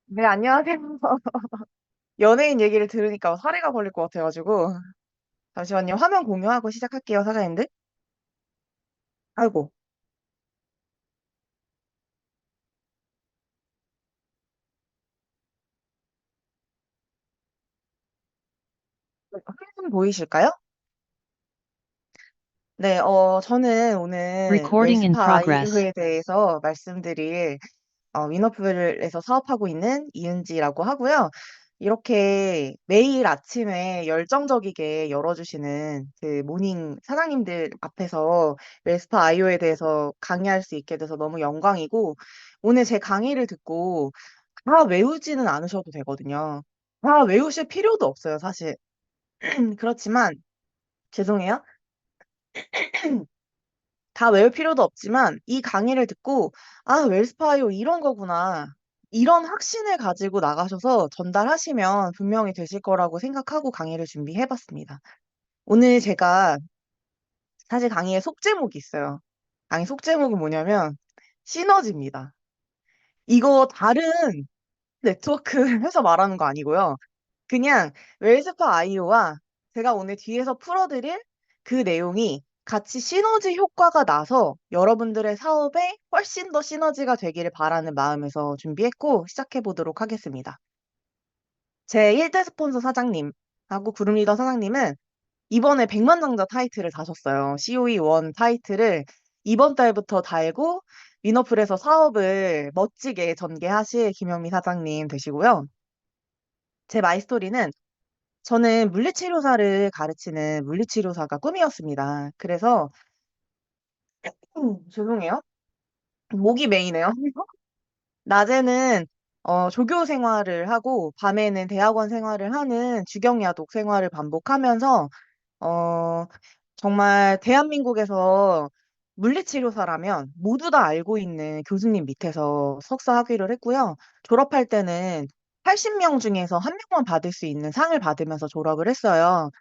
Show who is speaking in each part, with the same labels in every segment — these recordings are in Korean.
Speaker 1: 네, 안녕하세요. 연예인 얘기를 들으니까 사례가 걸릴 것 같아가지고. 잠시만요. 화면 공유하고 시작할게요, 사장님들. 아이고, 화면 보이실까요? 네, 저는 오늘
Speaker 2: Recording in
Speaker 1: 웰스파
Speaker 2: progress.
Speaker 1: 아이유에 대해서 말씀드릴 위너풀에서 사업하고 있는 이은지라고 하고요. 이렇게 매일 아침에 열정적이게 열어주시는 그 모닝 사장님들 앞에서 웰스파 아이오에 대해서 강의할 수 있게 돼서 너무 영광이고, 오늘 제 강의를 듣고 다 외우지는 않으셔도 되거든요. 다 외우실 필요도 없어요, 사실. 그렇지만, 죄송해요. 다 외울 필요도 없지만 이 강의를 듣고 아, 웰스파이오 이런 거구나. 이런 확신을 가지고 나가셔서 전달하시면 분명히 되실 거라고 생각하고 강의를 준비해봤습니다. 오늘 제가 사실 강의에 속제목이 있어요. 강의 속제목은 뭐냐면 시너지입니다. 이거 다른 네트워크 해서 말하는 거 아니고요. 그냥 웰스파 아이오와 제가 오늘 뒤에서 풀어드릴 그 내용이 같이 시너지 효과가 나서 여러분들의 사업에 훨씬 더 시너지가 되기를 바라는 마음에서 준비했고 시작해 보도록 하겠습니다. 제 1대 스폰서 사장님하고 구름리더 사장님은 이번에 백만장자 타이틀을 다셨어요. COE1 타이틀을 이번 달부터 달고 위너풀에서 사업을 멋지게 전개하실 김현미 사장님 되시고요. 제 마이스토리는 저는 물리치료사를 가르치는 물리치료사가 꿈이었습니다. 그래서 죄송해요. 목이 메이네요. 낮에는 조교 생활을 하고 밤에는 대학원 생활을 하는 주경야독 생활을 반복하면서 어, 정말 대한민국에서 물리치료사라면 모두 다 알고 있는 교수님 밑에서 석사 학위를 했고요. 졸업할 때는 80명 중에서 한 명만 받을 수 있는 상을 받으면서 졸업을 했어요.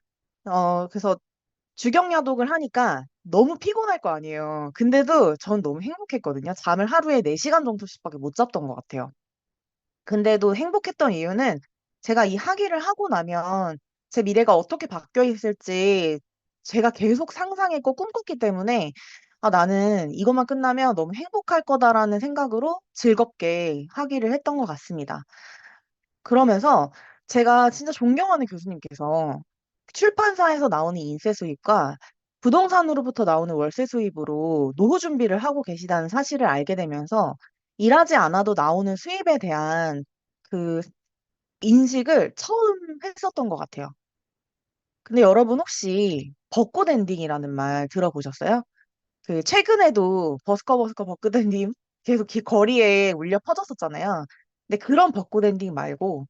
Speaker 1: 그래서 주경야독을 하니까 너무 피곤할 거 아니에요. 근데도 전 너무 행복했거든요. 잠을 하루에 4시간 정도씩밖에 못 잤던 것 같아요. 근데도 행복했던 이유는 제가 이 학위를 하고 나면 제 미래가 어떻게 바뀌어 있을지 제가 계속 상상했고 꿈꿨기 때문에 아, 나는 이것만 끝나면 너무 행복할 거다라는 생각으로 즐겁게 학위를 했던 것 같습니다. 그러면서 제가 진짜 존경하는 교수님께서 출판사에서 나오는 인쇄 수입과 부동산으로부터 나오는 월세 수입으로 노후 준비를 하고 계시다는 사실을 알게 되면서 일하지 않아도 나오는 수입에 대한 그 인식을 처음 했었던 것 같아요. 근데 여러분 혹시 벚꽃 엔딩이라는 말 들어보셨어요? 그 최근에도 버스커 벚꽃 엔딩 계속 거리에 울려 퍼졌었잖아요. 근데 그런 벚꽃 엔딩 말고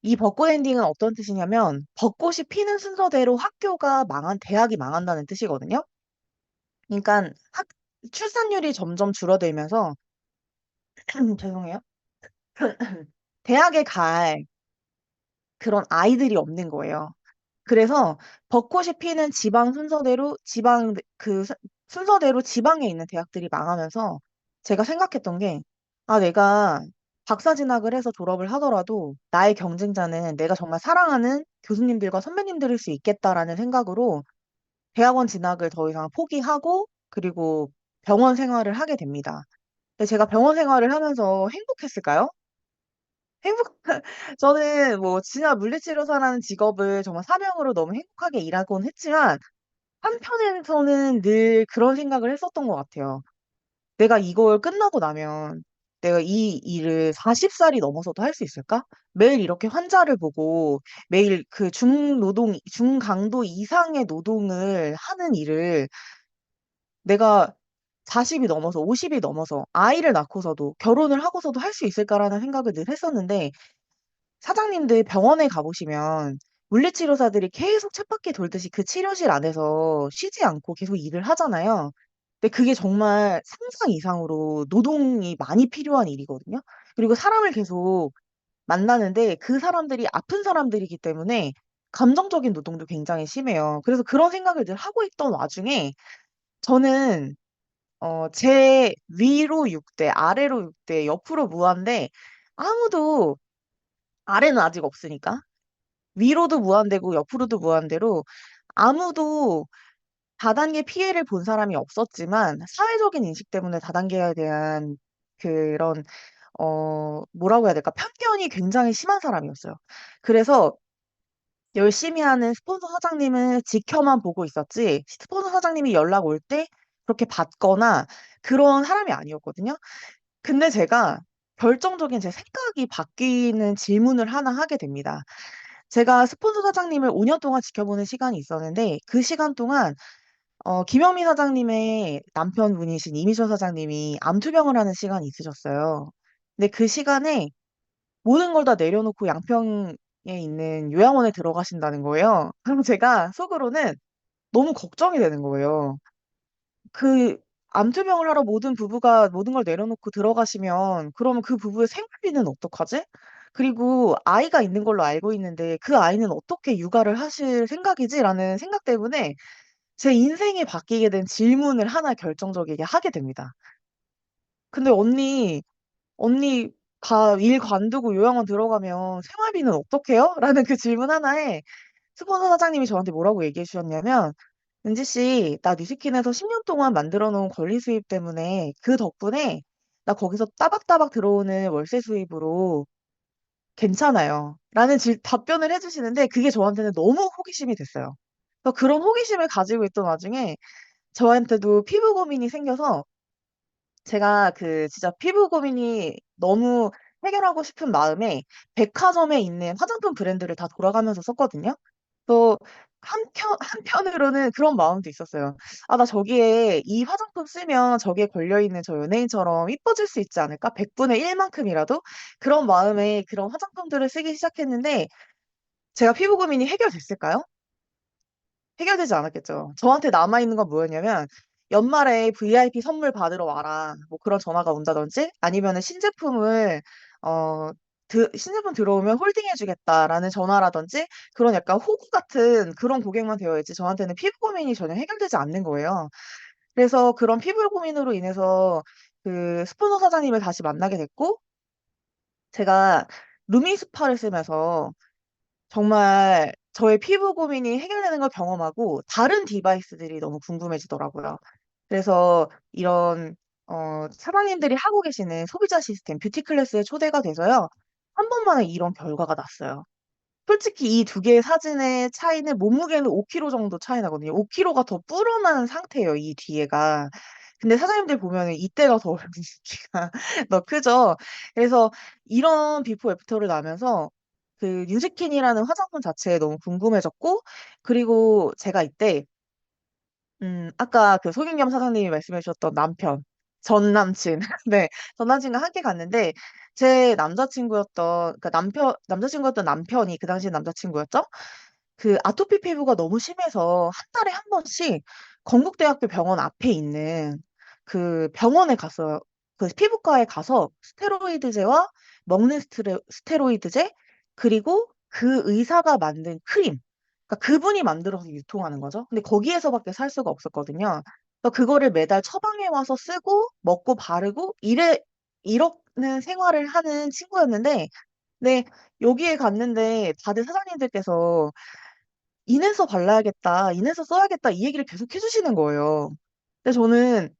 Speaker 1: 이 벚꽃 엔딩은 어떤 뜻이냐면 벚꽃이 피는 순서대로 학교가 대학이 망한다는 뜻이거든요. 그러니까 출산율이 점점 줄어들면서 죄송해요. 대학에 갈 그런 아이들이 없는 거예요. 그래서 벚꽃이 피는 순서대로 지방에 있는 대학들이 망하면서 제가 생각했던 게 아, 내가 박사 진학을 해서 졸업을 하더라도 나의 경쟁자는 내가 정말 사랑하는 교수님들과 선배님들일 수 있겠다라는 생각으로 대학원 진학을 더 이상 포기하고 그리고 병원 생활을 하게 됩니다. 근데 제가 병원 생활을 하면서 행복했을까요? 행복, 저는 뭐, 진짜 물리치료사라는 직업을 정말 사명으로 너무 행복하게 일하곤 했지만, 한편에서는 늘 그런 생각을 했었던 것 같아요. 내가 이걸 끝나고 나면, 내가 이 일을 40살이 넘어서도 할 수 있을까? 매일 이렇게 환자를 보고, 매일 그 중강도 이상의 노동을 하는 일을 내가 40이 넘어서, 50이 넘어서, 아이를 낳고서도, 결혼을 하고서도 할 수 있을까라는 생각을 늘 했었는데, 사장님들 병원에 가보시면 물리치료사들이 계속 쳇바퀴 돌듯이 그 치료실 안에서 쉬지 않고 계속 일을 하잖아요. 근데 그게 정말 상상 이상으로 노동이 많이 필요한 일이거든요. 그리고 사람을 계속 만나는데 그 사람들이 아픈 사람들이기 때문에 감정적인 노동도 굉장히 심해요. 그래서 그런 생각을 늘 하고 있던 와중에 저는 제 위로 6대, 아래로 6대, 옆으로 무한대 아무도 아래는 아직 없으니까. 위로도 무한대고 옆으로도 무한대로 아무도 다단계 피해를 본 사람이 없었지만 사회적인 인식 때문에 다단계에 대한 그런 뭐라고 해야 될까? 편견이 굉장히 심한 사람이었어요. 그래서 열심히 하는 스폰서 사장님은 지켜만 보고 있었지, 스폰서 사장님이 연락 올 때 그렇게 받거나 그런 사람이 아니었거든요. 근데 제가 결정적인 제 생각이 바뀌는 질문을 하나 하게 됩니다. 제가 스폰서 사장님을 5년 동안 지켜보는 시간이 있었는데 그 시간 동안 김영미 사장님의 남편분이신 이미철 사장님이 암투병을 하는 시간이 있으셨어요. 근데 그 시간에 모든 걸 다 내려놓고 양평에 있는 요양원에 들어가신다는 거예요. 그럼 제가 속으로는 너무 걱정이 되는 거예요. 그 암투병을 하러 모든 부부가 모든 걸 내려놓고 들어가시면 그러면 그 부부의 생활비는 어떡하지? 그리고 아이가 있는 걸로 알고 있는데 그 아이는 어떻게 육아를 하실 생각이지? 라는 생각 때문에 제 인생이 바뀌게 된 질문을 하나 결정적이게 하게 됩니다. 근데 언니 일 관두고 요양원 들어가면 생활비는 어떡해요? 라는 그 질문 하나에 스폰서 사장님이 저한테 뭐라고 얘기해 주셨냐면, 은지 씨, 나 뉴스킨에서 10년 동안 만들어 놓은 권리 수입 때문에 그 덕분에 나 거기서 따박따박 들어오는 월세 수입으로 괜찮아요. 라는 답변을 해주시는데 그게 저한테는 너무 호기심이 됐어요. 그래서 그런 호기심을 가지고 있던 와중에 저한테도 피부 고민이 생겨서 제가 그 진짜 피부 고민이 너무 해결하고 싶은 마음에 백화점에 있는 화장품 브랜드를 다 돌아가면서 썼거든요. 또 한편으로는 그런 마음도 있었어요. 아, 나 저기에 이 화장품 쓰면 저기에 걸려있는 저 연예인처럼 이뻐질 수 있지 않을까? 100분의 1만큼이라도? 그런 마음에 그런 화장품들을 쓰기 시작했는데 제가 피부 고민이 해결됐을까요? 해결되지 않았겠죠. 저한테 남아있는 건 뭐였냐면, 연말에 VIP 선물 받으러 와라. 뭐 그런 전화가 온다든지, 아니면은 신제품 들어오면 홀딩해주겠다라는 전화라든지, 그런 약간 호구 같은 그런 고객만 되어 있지, 저한테는 피부 고민이 전혀 해결되지 않는 거예요. 그래서 그런 피부 고민으로 인해서 그 스포너 사장님을 다시 만나게 됐고, 제가 루미스파를 쓰면서 정말 저의 피부 고민이 해결되는 걸 경험하고 다른 디바이스들이 너무 궁금해지더라고요. 그래서 이런 사장님들이 하고 계시는 소비자 시스템 뷰티 클래스에 초대가 돼서요. 한 번만에 이런 결과가 났어요. 솔직히 이 두 개의 사진의 차이는 몸무게는 5kg 정도 차이 나거든요. 5kg가 더 불어난 상태예요, 이 뒤에가. 근데 사장님들 보면은 이때가 더 기가 더 크죠. 그래서 이런 비포 애프터를 나면서 그 뉴즈킨이라는 화장품 자체에 너무 궁금해졌고, 그리고 제가 이때 아까 그 소김겸 사장님이 말씀해 주셨던 전 남친. 네, 전 남친과 함께 갔는데, 제 남자친구였던, 그러니까 남자친구였던 남편이 그 당시 남자친구였죠? 그 아토피 피부가 너무 심해서 한 달에 한 번씩 건국대학교 병원 앞에 있는 그 병원에 갔어요. 그 피부과에 가서 스테로이드제와 먹는 스테로이드제, 그리고 그 의사가 만든 크림, 그러니까 그분이 만들어서 유통하는 거죠. 근데 거기에서밖에 살 수가 없었거든요. 그래서 그거를 매달 처방해 와서 쓰고 먹고 바르고 이러는 생활을 하는 친구였는데, 네, 여기에 갔는데 다들 사장님들께서 인해서 발라야겠다, 인해서 써야겠다 이 얘기를 계속 해주시는 거예요. 근데 저는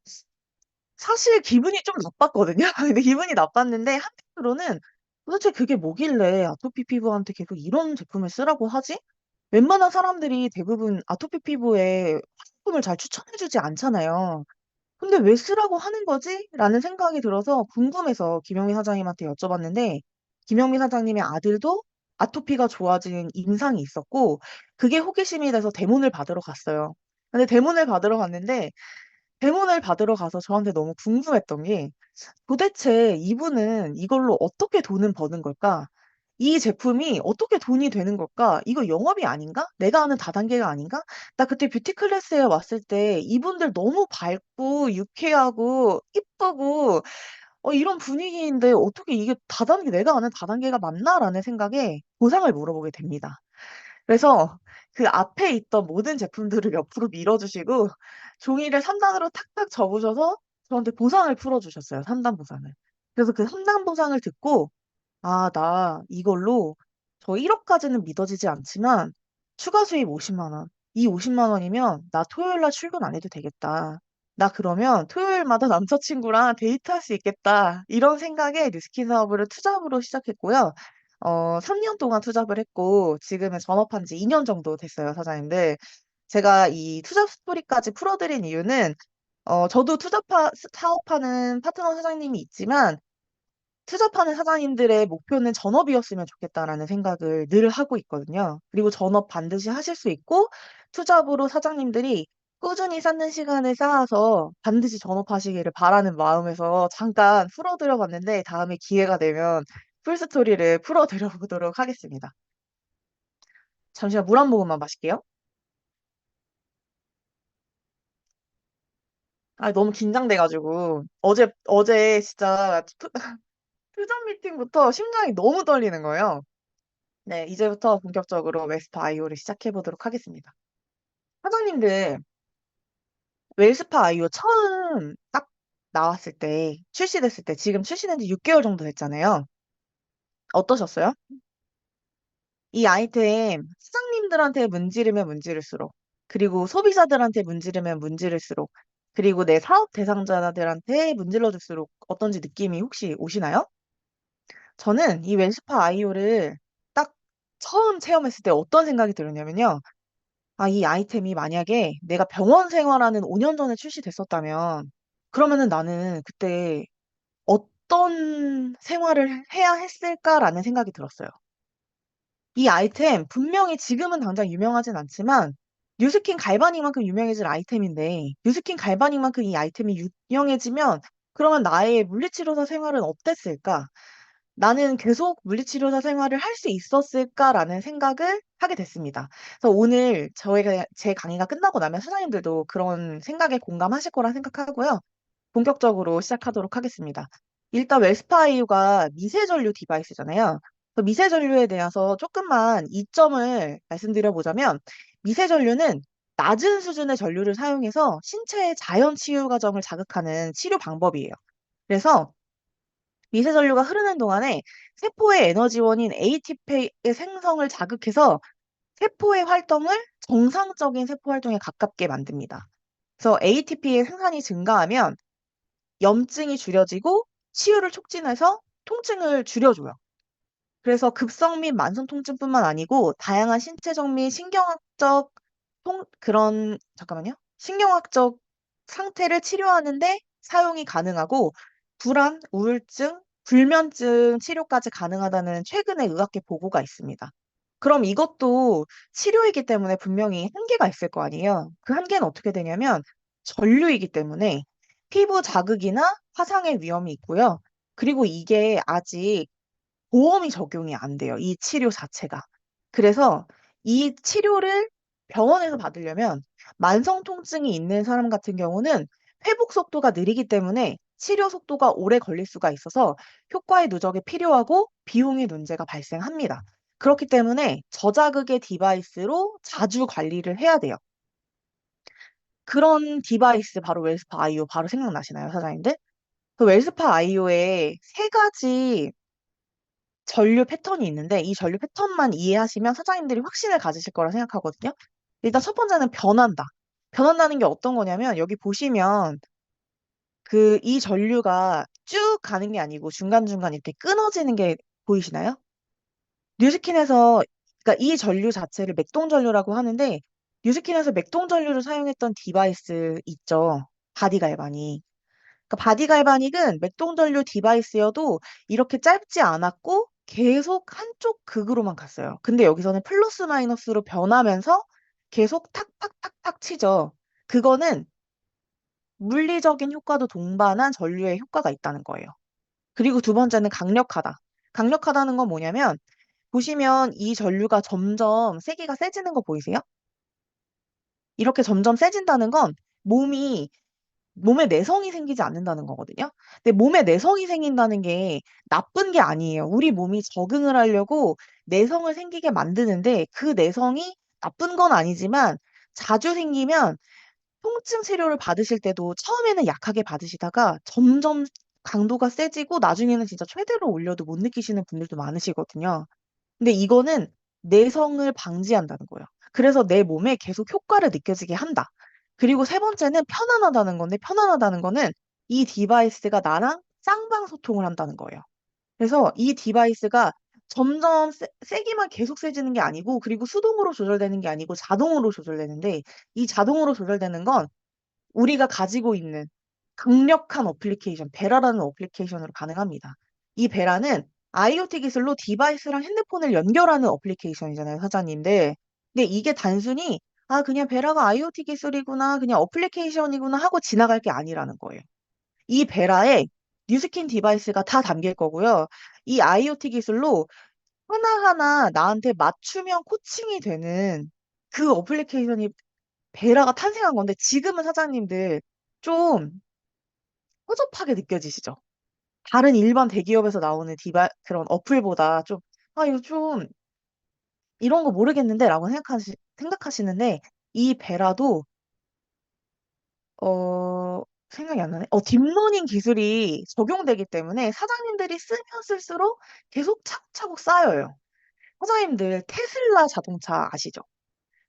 Speaker 1: 사실 기분이 좀 나빴거든요. 근데 기분이 나빴는데 한편으로는 도대체 그게 뭐길래 아토피 피부한테 계속 이런 제품을 쓰라고 하지? 웬만한 사람들이 대부분 아토피 피부에 화장품을 잘 추천해주지 않잖아요. 근데 왜 쓰라고 하는 거지? 라는 생각이 들어서 궁금해서 김영미 사장님한테 여쭤봤는데, 김영미 사장님의 아들도 아토피가 좋아진 임상이 있었고, 그게 호기심이 돼서 대문을 받으러 갔어요. 근데 대문을 받으러 갔는데, 대문을 받으러 가서 저한테 너무 궁금했던 게, 도대체 이분은 이걸로 어떻게 돈을 버는 걸까? 이 제품이 어떻게 돈이 되는 걸까? 이거 영업이 아닌가? 내가 아는 다단계가 아닌가? 나 그때 뷰티 클래스에 왔을 때 이분들 너무 밝고 유쾌하고 이쁘고 이런 분위기인데 어떻게 이게 다단계, 내가 아는 다단계가 맞나라는 생각에 보상을 물어보게 됩니다. 그래서 그 앞에 있던 모든 제품들을 옆으로 밀어주시고 종이를 3단으로 탁탁 접으셔서 저한테 보상을 풀어주셨어요. 3단 보상을. 그래서 그 3단 보상을 듣고 아, 나 이걸로 저 1억까지는 믿어지지 않지만 추가 수입 50만 원. 이 50만 원이면 나 토요일 날 출근 안 해도 되겠다. 나 그러면 토요일마다 남자친구랑 데이트할 수 있겠다. 이런 생각에 뉴스킨 사업을 투잡으로 시작했고요. 3년 동안 투잡을 했고 지금은 전업한 지 2년 정도 됐어요, 사장님들. 제가 이 투잡 스토리까지 풀어드린 이유는 저도 사업하는 파트너 사장님이 있지만 투잡하는 사장님들의 목표는 전업이었으면 좋겠다라는 생각을 늘 하고 있거든요. 그리고 전업 반드시 하실 수 있고, 투잡으로 사장님들이 꾸준히 쌓는 시간을 쌓아서 반드시 전업하시기를 바라는 마음에서 잠깐 풀어드려 봤는데, 다음에 기회가 되면 풀스토리를 풀어드려 보도록 하겠습니다. 잠시만 물 한 모금만 마실게요. 아, 너무 긴장돼가지고. 어제 진짜 투잡 미팅부터 심장이 너무 떨리는 거예요. 네, 이제부터 본격적으로 웨스파 아이오를 시작해 보도록 하겠습니다. 사장님들, 웨스파 아이오 처음 딱 나왔을 때, 출시됐을 때, 지금 출시된 지 6개월 정도 됐잖아요. 어떠셨어요? 이 아이템 사장님들한테 문지르면 문지를수록, 그리고 소비자들한테 문지르면 문지를수록, 그리고 내 사업 대상자들한테 문질러줄수록 어떤지 느낌이 혹시 오시나요? 저는 이 웨스파 아이오를 딱 처음 체험했을 때 어떤 생각이 들었냐면요. 아, 이 아이템이 만약에 내가 병원 생활하는 5년 전에 출시됐었다면, 그러면은 나는 그때 어떤 생활을 해야 했을까라는 생각이 들었어요. 이 아이템 분명히 지금은 당장 유명하진 않지만, 뉴스킨 갈바닉만큼 유명해질 아이템인데, 뉴스킨 갈바닉만큼 이 아이템이 유명해지면, 그러면 나의 물리치료사 생활은 어땠을까? 나는 계속 물리치료사 생활을 할 수 있었을까라는 생각을 하게 됐습니다. 그래서 오늘 제 강의가 끝나고 나면 선생님들도 그런 생각에 공감하실 거라 생각하고요. 본격적으로 시작하도록 하겠습니다. 일단 웰스파이유가 미세전류 디바이스잖아요. 그래서 미세전류에 대해서 조금만 이점을 말씀드려보자면 미세전류는 낮은 수준의 전류를 사용해서 신체의 자연 치유 과정을 자극하는 치료 방법이에요. 그래서 미세전류가 흐르는 동안에 세포의 에너지원인 ATP의 생성을 자극해서 세포의 활동을 정상적인 세포 활동에 가깝게 만듭니다. 그래서 ATP의 생산이 증가하면 염증이 줄여지고 치유를 촉진해서 통증을 줄여줘요. 그래서 급성 및 만성 통증뿐만 아니고 다양한 신체적 및 신경학적 잠깐만요. 신경학적 상태를 치료하는데 사용이 가능하고 불안, 우울증, 불면증 치료까지 가능하다는 최근의 의학계 보고가 있습니다. 그럼 이것도 치료이기 때문에 분명히 한계가 있을 거 아니에요. 그 한계는 어떻게 되냐면 전류이기 때문에 피부 자극이나 화상의 위험이 있고요. 그리고 이게 아직 보험이 적용이 안 돼요. 이 치료 자체가. 그래서 이 치료를 병원에서 받으려면 만성 통증이 있는 사람 같은 경우는 회복 속도가 느리기 때문에 치료 속도가 오래 걸릴 수가 있어서 효과의 누적이 필요하고 비용의 문제가 발생합니다. 그렇기 때문에 저자극의 디바이스로 자주 관리를 해야 돼요. 그런 디바이스 바로 웰스파 아이오 바로 생각나시나요, 사장님들? 그 웰스파 아이오에 세 가지 전류 패턴이 있는데 이 전류 패턴만 이해하시면 사장님들이 확신을 가지실 거라 생각하거든요. 일단 첫 번째는 변한다. 변한다는 게 어떤 거냐면 여기 보시면 그 이 전류가 쭉 가는 게 아니고 중간중간 이렇게 끊어지는 게 보이시나요? 뉴스킨에서 그러니까 이 전류 자체를 맥동 전류라고 하는데 뉴스킨에서 맥동 전류를 사용했던 디바이스 있죠. 바디 갈바닉. 그러니까 바디 갈바닉은 맥동 전류 디바이스여도 이렇게 짧지 않았고 계속 한쪽 극으로만 갔어요. 근데 여기서는 플러스 마이너스로 변하면서 계속 탁탁탁탁 치죠. 그거는 물리적인 효과도 동반한 전류의 효과가 있다는 거예요. 그리고 두 번째는 강력하다. 강력하다는 건 뭐냐면 보시면 이 전류가 점점 세기가 세지는 거 보이세요? 이렇게 점점 세진다는 건 몸이 몸에 내성이 생기지 않는다는 거거든요. 근데 몸에 내성이 생긴다는 게 나쁜 게 아니에요. 우리 몸이 적응을 하려고 내성을 생기게 만드는데 그 내성이 나쁜 건 아니지만 자주 생기면 통증 치료를 받으실 때도 처음에는 약하게 받으시다가 점점 강도가 세지고 나중에는 진짜 최대로 올려도 못 느끼시는 분들도 많으시거든요. 근데 이거는 내성을 방지한다는 거예요. 그래서 내 몸에 계속 효과를 느껴지게 한다. 그리고 세 번째는 편안하다는 건데, 편안하다는 거는 이 디바이스가 나랑 쌍방 소통을 한다는 거예요. 그래서 이 디바이스가 점점 세기만 계속 세지는 게 아니고, 그리고 수동으로 조절되는 게 아니고 자동으로 조절되는데, 이 자동으로 조절되는 건 우리가 가지고 있는 강력한 어플리케이션, 베라라는 어플리케이션으로 가능합니다. 이 베라는 IoT 기술로 디바이스랑 핸드폰을 연결하는 어플리케이션이잖아요, 사장님들. 근데 이게 단순히 그냥 베라가 IoT 기술이구나, 그냥 어플리케이션이구나 하고 지나갈 게 아니라는 거예요. 이 베라에 뉴스킨 디바이스가 다 담길 거고요. 이 IoT 기술로 하나하나 나한테 맞춤형 코칭이 되는 그 어플리케이션이 베라가 탄생한 건데, 지금은 사장님들 좀 허접하게 느껴지시죠? 다른 일반 대기업에서 나오는 그런 어플보다 좀, 이거 좀, 이런 거 모르겠는데? 라고 생각하시는데, 이 베라도, 생각이 안 나네. 딥러닝 기술이 적용되기 때문에 사장님들이 쓰면 쓸수록 계속 차곡차곡 쌓여요. 사장님들 테슬라 자동차 아시죠?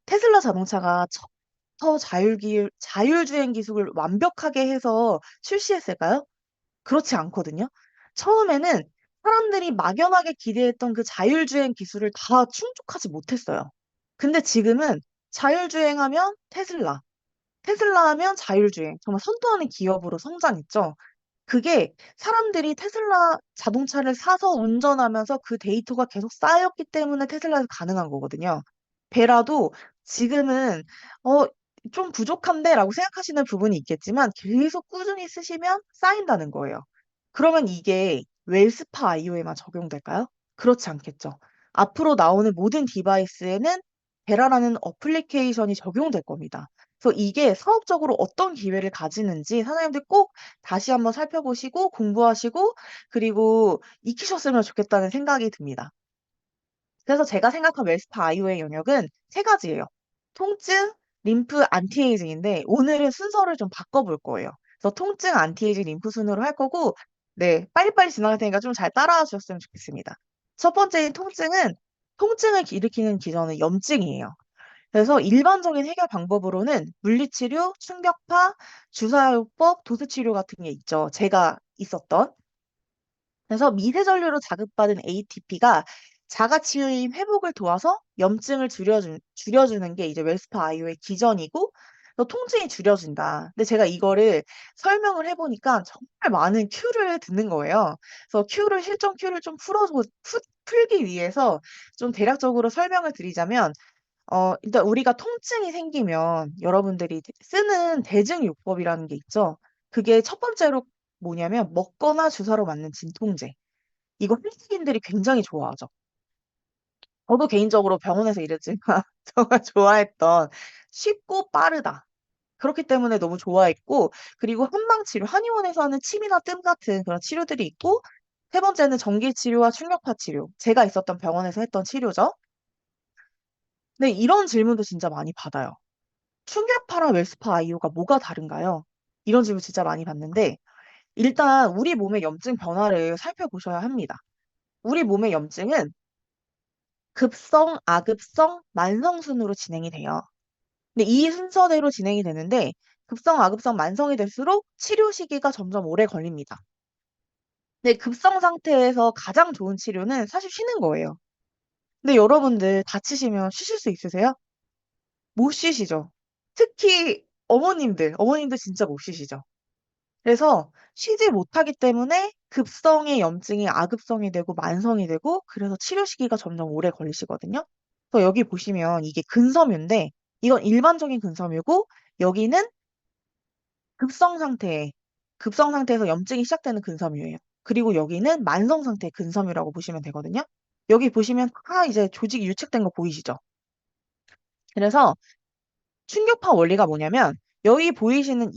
Speaker 1: 테슬라 자동차가 자율주행 기술을 완벽하게 해서 출시했을까요? 그렇지 않거든요. 처음에는 사람들이 막연하게 기대했던 그 자율주행 기술을 다 충족하지 못했어요. 근데 지금은 자율주행하면 테슬라, 테슬라 하면 자율주행, 정말 선도하는 기업으로 성장했죠. 그게 사람들이 테슬라 자동차를 사서 운전하면서 그 데이터가 계속 쌓였기 때문에 테슬라에서 가능한 거거든요. 베라도 지금은 어, 좀 부족한데 라고 생각하시는 부분이 있겠지만 계속 꾸준히 쓰시면 쌓인다는 거예요. 그러면 이게 웰스파 IO에만 적용될까요? 그렇지 않겠죠. 앞으로 나오는 모든 디바이스에는 베라라는 어플리케이션이 적용될 겁니다. 그래서 이게 사업적으로 어떤 기회를 가지는지 사장님들 꼭 다시 한번 살펴보시고 공부하시고 그리고 익히셨으면 좋겠다는 생각이 듭니다. 그래서 제가 생각한 웰스파 아이오의 영역은 세 가지예요. 통증, 림프, 안티에이징인데 오늘은 순서를 좀 바꿔볼 거예요. 그래서 통증, 안티에이징, 림프 순으로 할 거고 네, 빨리빨리 지나갈 테니까 좀 잘 따라와 주셨으면 좋겠습니다. 첫 번째인 통증을 일으키는 기전은 염증이에요. 그래서 일반적인 해결 방법으로는 물리치료, 충격파, 주사요법, 도수치료 같은 게 있죠. 제가 있었던. 그래서 미세전류로 자극받은 ATP가 자가치유인 회복을 도와서 염증을 줄여주는 게 이제 웰스파 아이오의 기전이고, 또 통증이 줄여준다. 근데 제가 이거를 설명을 해보니까 정말 많은 큐를 듣는 거예요. 그래서 실전 큐를 좀 풀기 위해서 좀 대략적으로 설명을 드리자면, 일단 우리가 통증이 생기면 여러분들이 쓰는 대증요법이라는 게 있죠. 그게 첫 번째로 뭐냐면 먹거나 주사로 맞는 진통제. 이거 헬스인들이 굉장히 좋아하죠. 저도 개인적으로 병원에서 일했지만 정말 좋아했던 쉽고 빠르다. 그렇기 때문에 너무 좋아했고, 그리고 한방치료, 한의원에서 하는 침이나 뜸 같은 그런 치료들이 있고, 세 번째는 전기치료와 충격파 치료. 제가 있었던 병원에서 했던 치료죠. 근데 이런 질문도 진짜 많이 받아요. 충격파랑 웰스파 아이오가 뭐가 다른가요? 이런 질문 진짜 많이 받는데, 일단 우리 몸의 염증 변화를 살펴보셔야 합니다. 우리 몸의 염증은 급성, 아급성, 만성 순으로 진행이 돼요. 근데 이 순서대로 진행이 되는데, 급성, 아급성, 만성이 될수록 치료 시기가 점점 오래 걸립니다. 근데 급성 상태에서 가장 좋은 치료는 사실 쉬는 거예요. 근데 여러분들 다치시면 쉬실 수 있으세요? 못 쉬시죠? 특히 어머님들 진짜 못 쉬시죠? 그래서 쉬지 못하기 때문에 급성의 염증이 아급성이 되고 만성이 되고 그래서 치료 시기가 점점 오래 걸리시거든요. 그래서 여기 보시면 이게 근섬유인데 이건 일반적인 근섬유고 여기는 급성 상태, 급성 상태에서 염증이 시작되는 근섬유예요. 그리고 여기는 만성 상태의 근섬유라고 보시면 되거든요. 여기 보시면 다 이제 조직이 유착된 거 보이시죠? 그래서 충격파 원리가 뭐냐면 여기 보이시는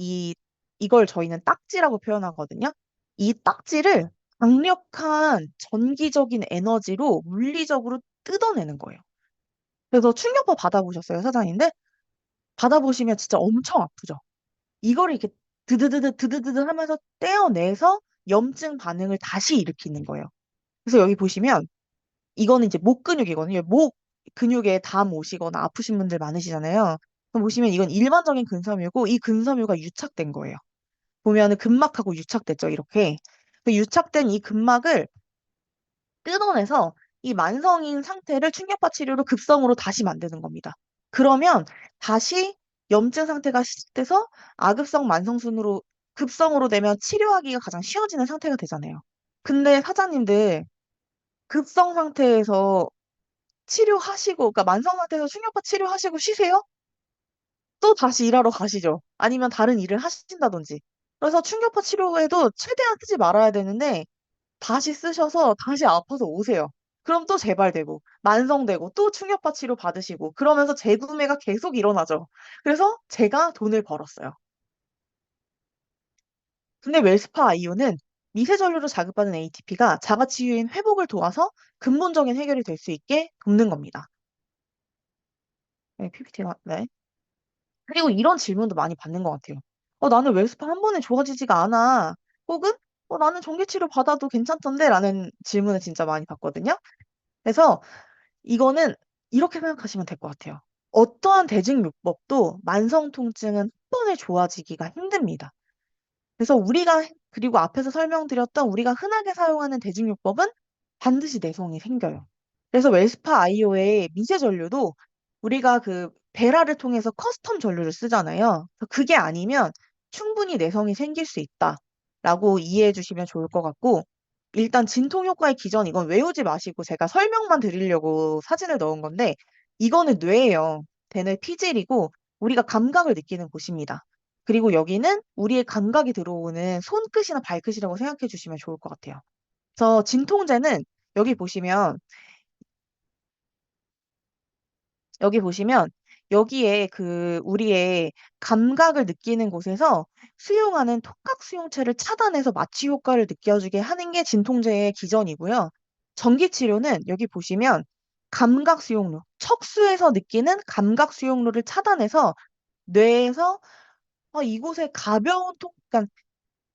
Speaker 1: 이걸 저희는 딱지라고 표현하거든요. 이 딱지를 강력한 전기적인 에너지로 물리적으로 뜯어내는 거예요. 그래서 충격파 받아보셨어요, 사장님들? 받아보시면 진짜 엄청 아프죠. 이거를 이렇게 드드드드 드드드드 하면서 떼어내서 염증 반응을 다시 일으키는 거예요. 그래서 여기 보시면 이거는 이제 목 근육이거든요. 목 근육에 담 오시거나 아프신 분들 많으시잖아요. 그럼 보시면 이건 일반적인 근섬유고 이 근섬유가 유착된 거예요. 보면은 근막하고 유착됐죠, 이렇게. 그 유착된 이 근막을 뜯어내서 이 만성인 상태를 충격파 치료로 급성으로 다시 만드는 겁니다. 그러면 다시 염증 상태가 시작돼서 아급성 만성순으로 급성으로 되면 치료하기가 가장 쉬워지는 상태가 되잖아요. 근데 사장님들 급성 상태에서 치료하시고, 그러니까 만성 상태에서 충격파 치료하시고 쉬세요? 또 다시 일하러 가시죠. 아니면 다른 일을 하신다든지. 그래서 충격파 치료에도 최대한 쓰지 말아야 되는데 다시 쓰셔서 다시 아파서 오세요. 그럼 또 재발되고, 만성되고, 또 충격파 치료 받으시고, 그러면서 재구매가 계속 일어나죠. 그래서 제가 돈을 벌었어요. 근데 웰스파 아이오는 미세전류로 자극받은 ATP가 자가치유인 회복을 도와서 근본적인 해결이 될 수 있게 돕는 겁니다. 네, PPT가, 네. 그리고 이런 질문도 많이 받는 것 같아요. 나는 웰스파 한 번에 좋아지지가 않아. 혹은, 나는 전기치료 받아도 괜찮던데? 라는 질문을 진짜 많이 받거든요. 그래서 이거는 이렇게 생각하시면 될 것 같아요. 어떠한 대증요법도 만성 통증은 한 번에 좋아지기가 힘듭니다. 그래서 그리고 앞에서 설명드렸던 우리가 흔하게 사용하는 대증요법은 반드시 내성이 생겨요. 그래서 웰스파 아이오의 미세 전류도 우리가 그 베라를 통해서 커스텀 전류를 쓰잖아요. 그래서 그게 아니면 충분히 내성이 생길 수 있다라고 이해해 주시면 좋을 것 같고, 일단 진통 효과의 기전 이건 외우지 마시고 제가 설명만 드리려고 사진을 넣은 건데, 이거는 뇌예요. 대뇌 피질이고 우리가 감각을 느끼는 곳입니다. 그리고 여기는 우리의 감각이 들어오는 손끝이나 발끝이라고 생각해 주시면 좋을 것 같아요. 그래서 진통제는 여기 보시면 여기 보시면 여기에 그 우리의 감각을 느끼는 곳에서 수용하는 톡각 수용체를 차단해서 마취 효과를 느껴주게 하는 게 진통제의 기전이고요. 전기 치료는 여기 보시면 감각 수용로, 척수에서 느끼는 감각 수용로를 차단해서 뇌에서 이곳에 가벼운 그러니까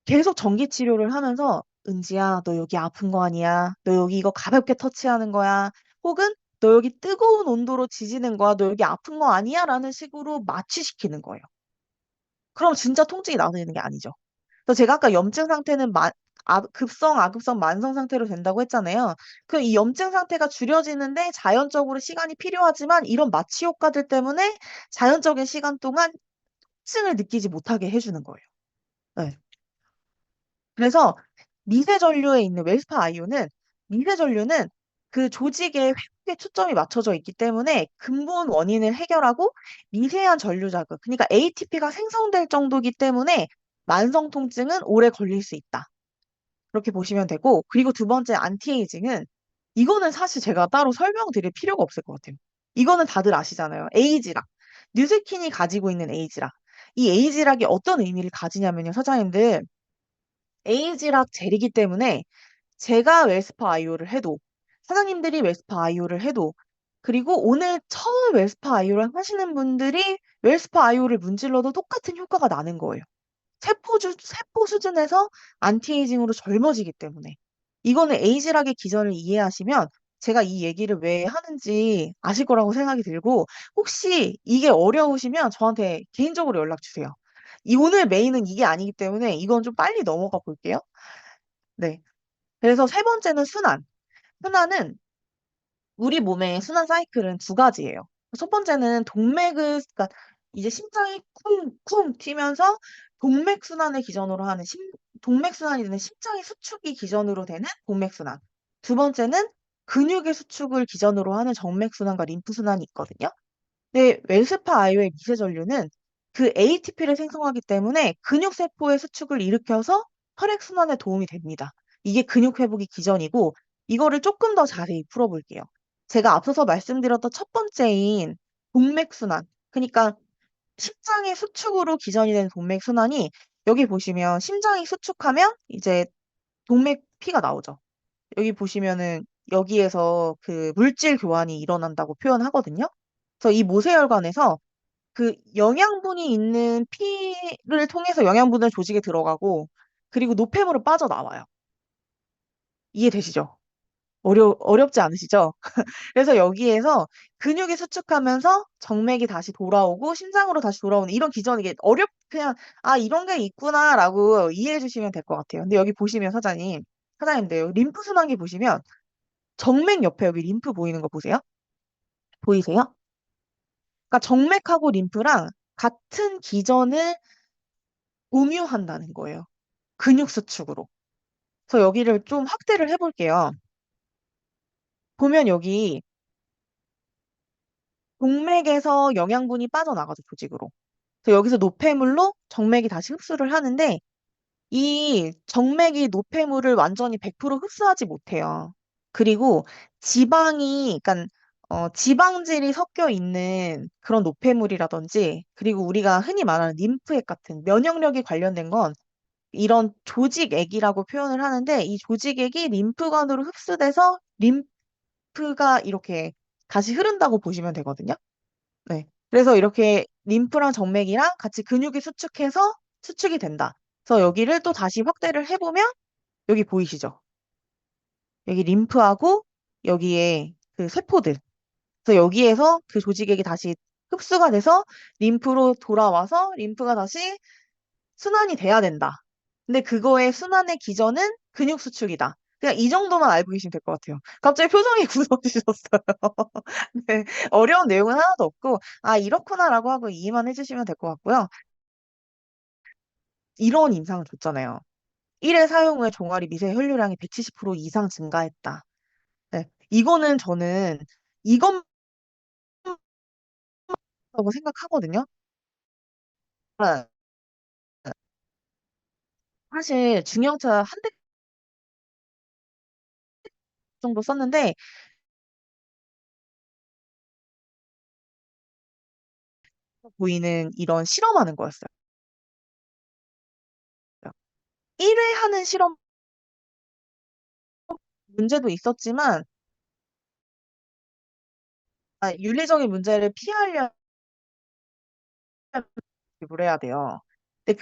Speaker 1: 계속 전기 치료를 하면서 은지야, 너 여기 아픈 거 아니야? 너 여기 이거 가볍게 터치하는 거야? 혹은 너 여기 뜨거운 온도로 지지는 거야? 너 여기 아픈 거 아니야? 라는 식으로 마취시키는 거예요. 그럼 진짜 통증이 나서는 게 아니죠. 그래서 제가 아까 염증 상태는 급성, 아급성, 만성 상태로 된다고 했잖아요. 그 이 염증 상태가 줄여지는데 자연적으로 시간이 필요하지만 이런 마취 효과들 때문에 자연적인 시간 동안 통증을 느끼지 못하게 해주는 거예요. 네. 그래서 미세전류에 있는 웰스파 아이오는 미세전류는 그 조직의 회복에 초점이 맞춰져 있기 때문에 근본 원인을 해결하고 미세한 전류 자극, 그러니까 ATP가 생성될 정도이기 때문에 만성 통증은 오래 걸릴 수 있다. 그렇게 보시면 되고, 그리고 두 번째 안티에이징은 이거는 사실 제가 따로 설명드릴 필요가 없을 것 같아요. 이거는 다들 아시잖아요. 에이지락. 뉴스킨이 가지고 있는 에이지락. 이 에이지락이 어떤 의미를 가지냐면요, 사장님들. 에이지락 젤이기 때문에 제가 웰스파 아이오를 해도 사장님들이 웰스파 아이오를 해도 그리고 오늘 처음 웰스파 아이오를 하시는 분들이 웰스파 아이오를 문질러도 똑같은 효과가 나는 거예요. 세포 수준에서 안티에이징으로 젊어지기 때문에 이거는 에이지락의 기전을 이해하시면 제가 이 얘기를 왜 하는지 아실 거라고 생각이 들고 혹시 이게 어려우시면 저한테 개인적으로 연락 주세요. 이 오늘 메인은 이게 아니기 때문에 이건 좀 빨리 넘어가 볼게요. 네. 그래서 세 번째는 순환. 순환은 우리 몸의 순환 사이클은 두 가지예요. 첫 번째는 그러니까 이제 심장이 쿵쿵 튀면서 동맥순환을 기전으로 하는 동맥순환이 되는 심장의 수축이 기전으로 되는 동맥순환. 두 번째는 근육의 수축을 기전으로 하는 정맥순환과 림프순환이 있거든요. 근데 웰스파 아이오의 미세전류는 그 ATP를 생성하기 때문에 근육세포의 수축을 일으켜서 혈액순환에 도움이 됩니다. 이게 근육 회복이 기전이고 이거를 조금 더 자세히 풀어볼게요. 제가 앞서서 말씀드렸던 첫 번째인 동맥순환, 그러니까 심장의 수축으로 기전이 되는 동맥순환이 여기 보시면 심장이 수축하면 이제 동맥 피가 나오죠. 여기 보시면은 여기에서 그 물질 교환이 일어난다고 표현하거든요. 그래서 이 모세혈관에서 그 영양분이 있는 피를 통해서 영양분을 조직에 들어가고 그리고 노폐물은 빠져나와요. 이해되시죠? 어렵지 않으시죠? 그래서 여기에서 근육이 수축하면서 정맥이 다시 돌아오고 심장으로 다시 돌아오는 이런 기전 이게 그냥 아 이런 게 있구나라고 이해해 주시면 될 것 같아요. 근데 여기 보시면 사장님들 림프순환기 보시면 정맥 옆에 여기 림프 보이는 거 보세요? 보이세요? 그러니까 정맥하고 림프랑 같은 기전을 공유한다는 거예요. 근육 수축으로. 그래서 여기를 좀 확대를 해볼게요. 보면 여기 동맥에서 영양분이 빠져나가죠, 조직으로. 그래서 여기서 노폐물로 정맥이 다시 흡수를 하는데 이 정맥이 노폐물을 완전히 100% 흡수하지 못해요. 그리고 그러니까 지방질이 섞여 있는 그런 노폐물이라든지, 그리고 우리가 흔히 말하는 림프액 같은 면역력이 관련된 건 이런 조직액이라고 표현을 하는데, 이 조직액이 림프관으로 흡수돼서 림프가 이렇게 다시 흐른다고 보시면 되거든요. 네. 그래서 이렇게 림프랑 정맥이랑 같이 근육이 수축해서 수축이 된다. 그래서 여기를 또 다시 확대를 해보면 여기 보이시죠? 여기 림프하고 여기에 그 세포들. 그래서 여기에서 그 조직액이 다시 흡수가 돼서 림프로 돌아와서 림프가 다시 순환이 돼야 된다. 근데 그거의 순환의 기전은 근육 수축이다. 그냥 이 정도만 알고 계시면 될 것 같아요. 갑자기 표정이 굳어지셨어요. 네, 어려운 내용은 하나도 없고, 아, 이렇구나라고 하고 이해만 해주시면 될 것 같고요. 이런 임상을 줬잖아요. 1회 사용 후에 종아리 미세 혈류량이 170% 이상 증가했다. 네, 이거는 저는 이것만 라고 생각하거든요. 아, 사실 중형차 한 대 정도 썼는데 보이는 이런 실험하는 거였어요. 1회 하는 실험 문제도 있었지만 윤리적인 문제를 피하려면 기부를 해야 돼요. 근데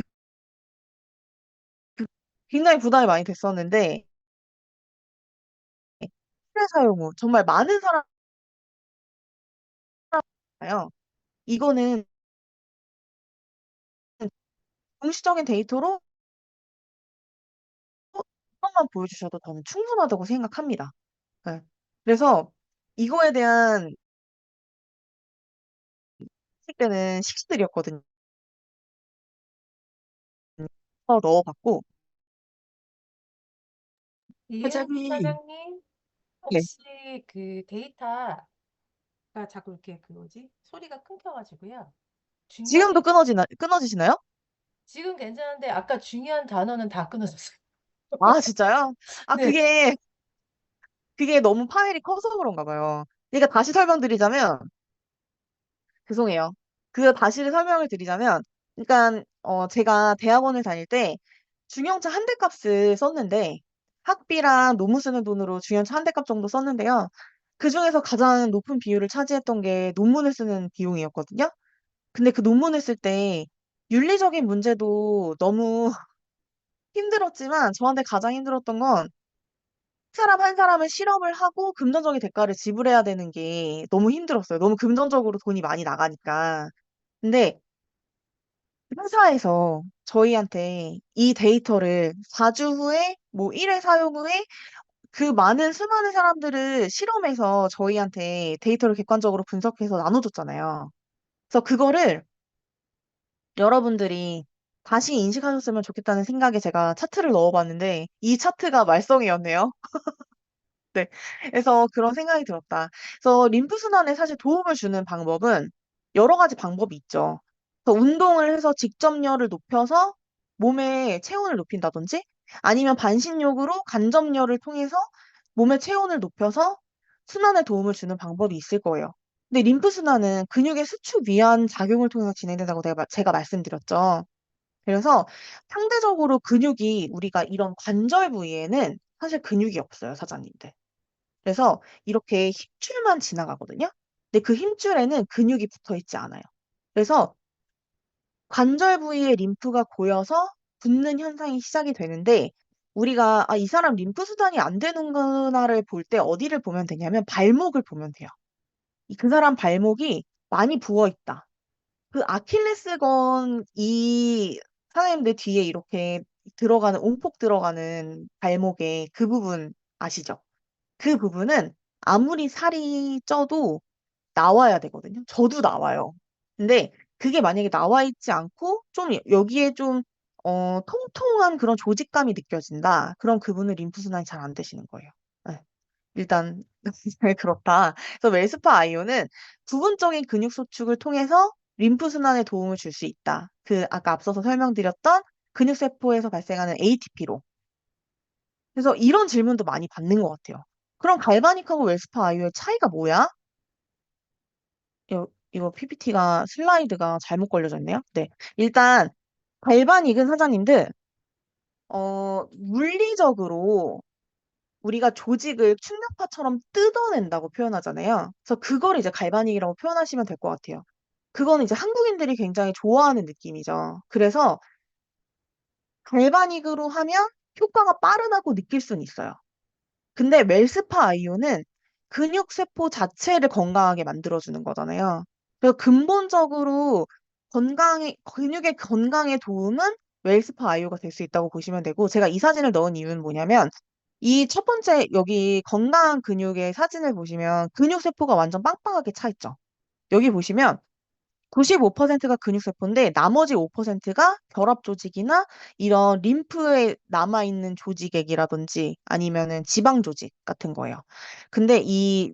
Speaker 1: 굉장히 부담이 많이 됐었는데 1회 사용 후 정말 많은 사람이요. 이거는 공식적인 데이터로 이것만 보여주셔도 저는 충분하다고 생각합니다. 네. 그래서 이거에 대한 때는 식스들이었거든요. 넣어봤고
Speaker 2: 사장님,
Speaker 1: 네.
Speaker 2: 혹시 그 데이터가 자꾸 이렇게 그 뭐지? 소리가 끊겨가지고요. 중요한
Speaker 1: 지금도
Speaker 2: 게
Speaker 1: 끊어지시나요?
Speaker 2: 지금 괜찮은데 아까 중요한 단어는 다 끊어졌어요.
Speaker 1: 아, 진짜요? 아,
Speaker 2: 네,
Speaker 1: 그게 너무 파일이 커서 그런가 봐요. 그러니까 다시 설명드리자면, 죄송해요. 다시 설명을 드리자면, 그러니까, 제가 대학원을 다닐 때 중형차 한 대 값을 썼는데, 학비랑 논문 쓰는 돈으로 중형차 한 대 값 정도 썼는데요. 그 중에서 가장 높은 비율을 차지했던 게 논문을 쓰는 비용이었거든요. 근데 그 논문을 쓸 때 윤리적인 문제도 너무 힘들었지만, 저한테 가장 힘들었던 건 사람 한 사람을 실험을 하고 금전적인 대가를 지불해야 되는 게 너무 힘들었어요. 너무 금전적으로 돈이 많이 나가니까. 근데 회사에서 저희한테 이 데이터를 4주 후에, 뭐 1회 사용 후에 그 많은 수많은 사람들을 실험해서 저희한테 데이터를 객관적으로 분석해서 나눠줬잖아요. 그래서 그거를 여러분들이 다시 인식하셨으면 좋겠다는 생각에 제가 차트를 넣어봤는데 이 차트가 말썽이었네요. 네. 그래서 그런 생각이 들었다. 그래서 림프순환에 사실 도움을 주는 방법은 여러 가지 방법이 있죠. 그래서 운동을 해서 직접열을 높여서 몸의 체온을 높인다든지 아니면 반신욕으로 간접열을 통해서 몸의 체온을 높여서 순환에 도움을 주는 방법이 있을 거예요. 근데 림프순환은 근육의 수축 위한 작용을 통해서 진행된다고 제가 말씀드렸죠. 그래서 상대적으로 우리가 이런 관절 부위에는 사실 근육이 없어요, 사장님들. 그래서 이렇게 힘줄만 지나가거든요. 근데 그 힘줄에는 근육이 붙어 있지 않아요. 그래서 관절 부위에 림프가 고여서 붓는 현상이 시작이 되는데 우리가 이 사람 림프 순환이 안 되는구나를 볼 때 어디를 보면 되냐면 발목을 보면 돼요. 그 사람 발목이 많이 부어 있다. 그 아킬레스건이 사장님들 뒤에 이렇게 들어가는 움폭 들어가는 발목에 그 부분 아시죠? 그 부분은 아무리 살이 쪄도 나와야 되거든요. 저도 나와요. 근데 그게 만약에 나와 있지 않고 좀 여기에 좀 통통한 그런 조직감이 느껴진다. 그럼 그분은 림프순환이 잘 안 되시는 거예요. 네, 일단 그렇다. 그래서 웰스파 아이오는 부분적인 근육 소축을 통해서 림프순환에 도움을 줄 수 있다. 그 아까 앞서서 설명드렸던 근육세포에서 발생하는 ATP로. 그래서 이런 질문도 많이 받는 것 같아요. 그럼 갈바닉하고 웰스파 아이오의 차이가 뭐야? 이거 PPT가 슬라이드가 잘못 걸려졌네요. 네. 일단 갈바닉은 사장님들 물리적으로 우리가 조직을 충격파처럼 뜯어낸다고 표현하잖아요. 그래서 그걸 이제 갈바닉이라고 표현하시면 될 것 같아요. 그거는 이제 한국인들이 굉장히 좋아하는 느낌이죠. 그래서 갈바닉으로 하면 효과가 빠르다고 느낄 수는 있어요. 근데 웰스파 아이오는 근육세포 자체를 건강하게 만들어주는 거잖아요. 그래서 근본적으로 근육의 건강에 도움은 웰스파 아이오가 될 수 있다고 보시면 되고, 제가 이 사진을 넣은 이유는 뭐냐면, 이 첫 번째 여기 건강한 근육의 사진을 보시면 근육세포가 완전 빵빵하게 차 있죠. 여기 보시면 95%가 근육세포인데 나머지 5%가 결합 조직이나 이런 림프에 남아있는 조직액이라든지 아니면은 지방 조직 같은 거예요. 근데 이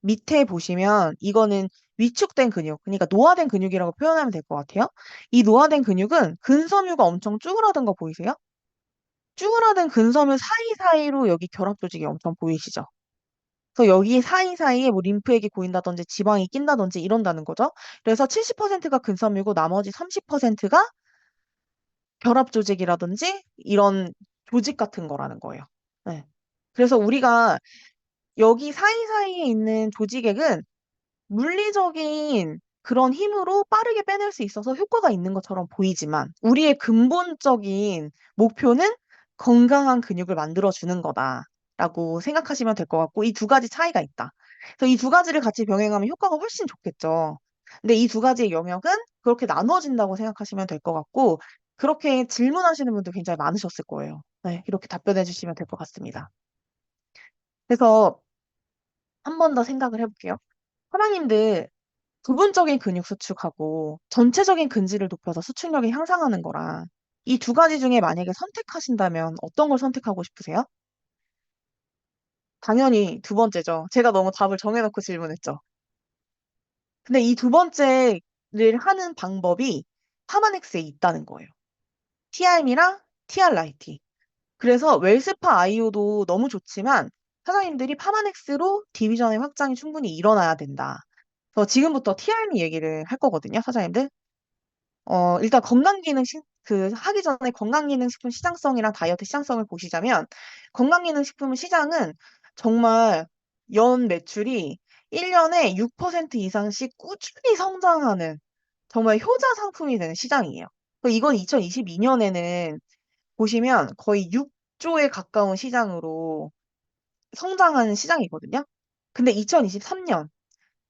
Speaker 1: 밑에 보시면 이거는 위축된 근육, 그러니까 노화된 근육이라고 표현하면 될 것 같아요. 이 노화된 근육은 근섬유가 엄청 쭈그라든 거 보이세요? 쭈그라든 근섬유 사이사이로 여기 결합 조직이 엄청 보이시죠? 그래서 여기 사이사이에 뭐 림프액이 고인다든지 지방이 낀다든지 이런다는 거죠. 그래서 70%가 근섬유고 나머지 30%가 결합 조직이라든지 이런 조직 같은 거라는 거예요. 네. 그래서 우리가 여기 사이사이에 있는 조직액은 물리적인 그런 힘으로 빠르게 빼낼 수 있어서 효과가 있는 것처럼 보이지만 우리의 근본적인 목표는 건강한 근육을 만들어주는 거다라고 생각하시면 될 것 같고 이 두 가지 차이가 있다. 그래서 이 두 가지를 같이 병행하면 효과가 훨씬 좋겠죠. 근데 이 두 가지의 영역은 그렇게 나눠진다고 생각하시면 될 것 같고 그렇게 질문하시는 분도 굉장히 많으셨을 거예요. 네, 이렇게 답변해 주시면 될 것 같습니다. 그래서 한 번 더 생각을 해볼게요. 사장님들 부분적인 근육 수축하고 전체적인 근지를 높여서 수축력이 향상하는 거랑 이 두 가지 중에 만약에 선택하신다면 어떤 걸 선택하고 싶으세요? 당연히 두 번째죠. 제가 너무 답을 정해놓고 질문했죠. 근데 이 두 번째를 하는 방법이 파마넥스에 있다는 거예요. TRM이랑 TR라이트. 그래서 웰스파 아이오도 너무 좋지만 사장님들이 파마넥스로 디비전의 확장이 충분히 일어나야 된다. 그래서 지금부터 TRM 얘기를 할 거거든요, 사장님들. 일단 하기 전에 건강기능식품 시장성이랑 다이어트 시장성을 보시자면, 건강기능식품 시장은 정말 연 매출이 1년에 6% 이상씩 꾸준히 성장하는 정말 효자 상품이 되는 시장이에요. 이건 2022년에는 보시면 거의 6조에 가까운 시장으로 성장하는 시장이거든요. 근데 2023년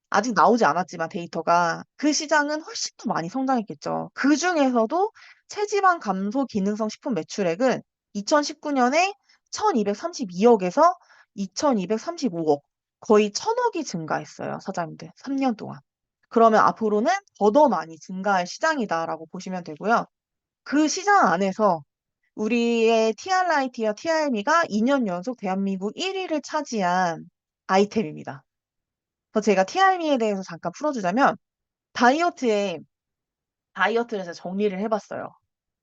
Speaker 1: 아직 나오지 않았지만 데이터가 그 시장은 훨씬 더 많이 성장했겠죠. 그 중에서도 체지방 감소 기능성 식품 매출액은 2019년에 1232억에서 2235억, 거의 1000억이 증가했어요, 사장님들. 3년 동안. 그러면 앞으로는 더더 많이 증가할 시장이다라고 보시면 되고요. 그 시장 안에서 우리의 TR라이트와 TRM이가 2년 연속 대한민국 1위를 차지한 아이템입니다. 그래서 제가 TRM에 대해서 잠깐 풀어주자면 다이어트에 다이어트를 해서 정리를 해봤어요.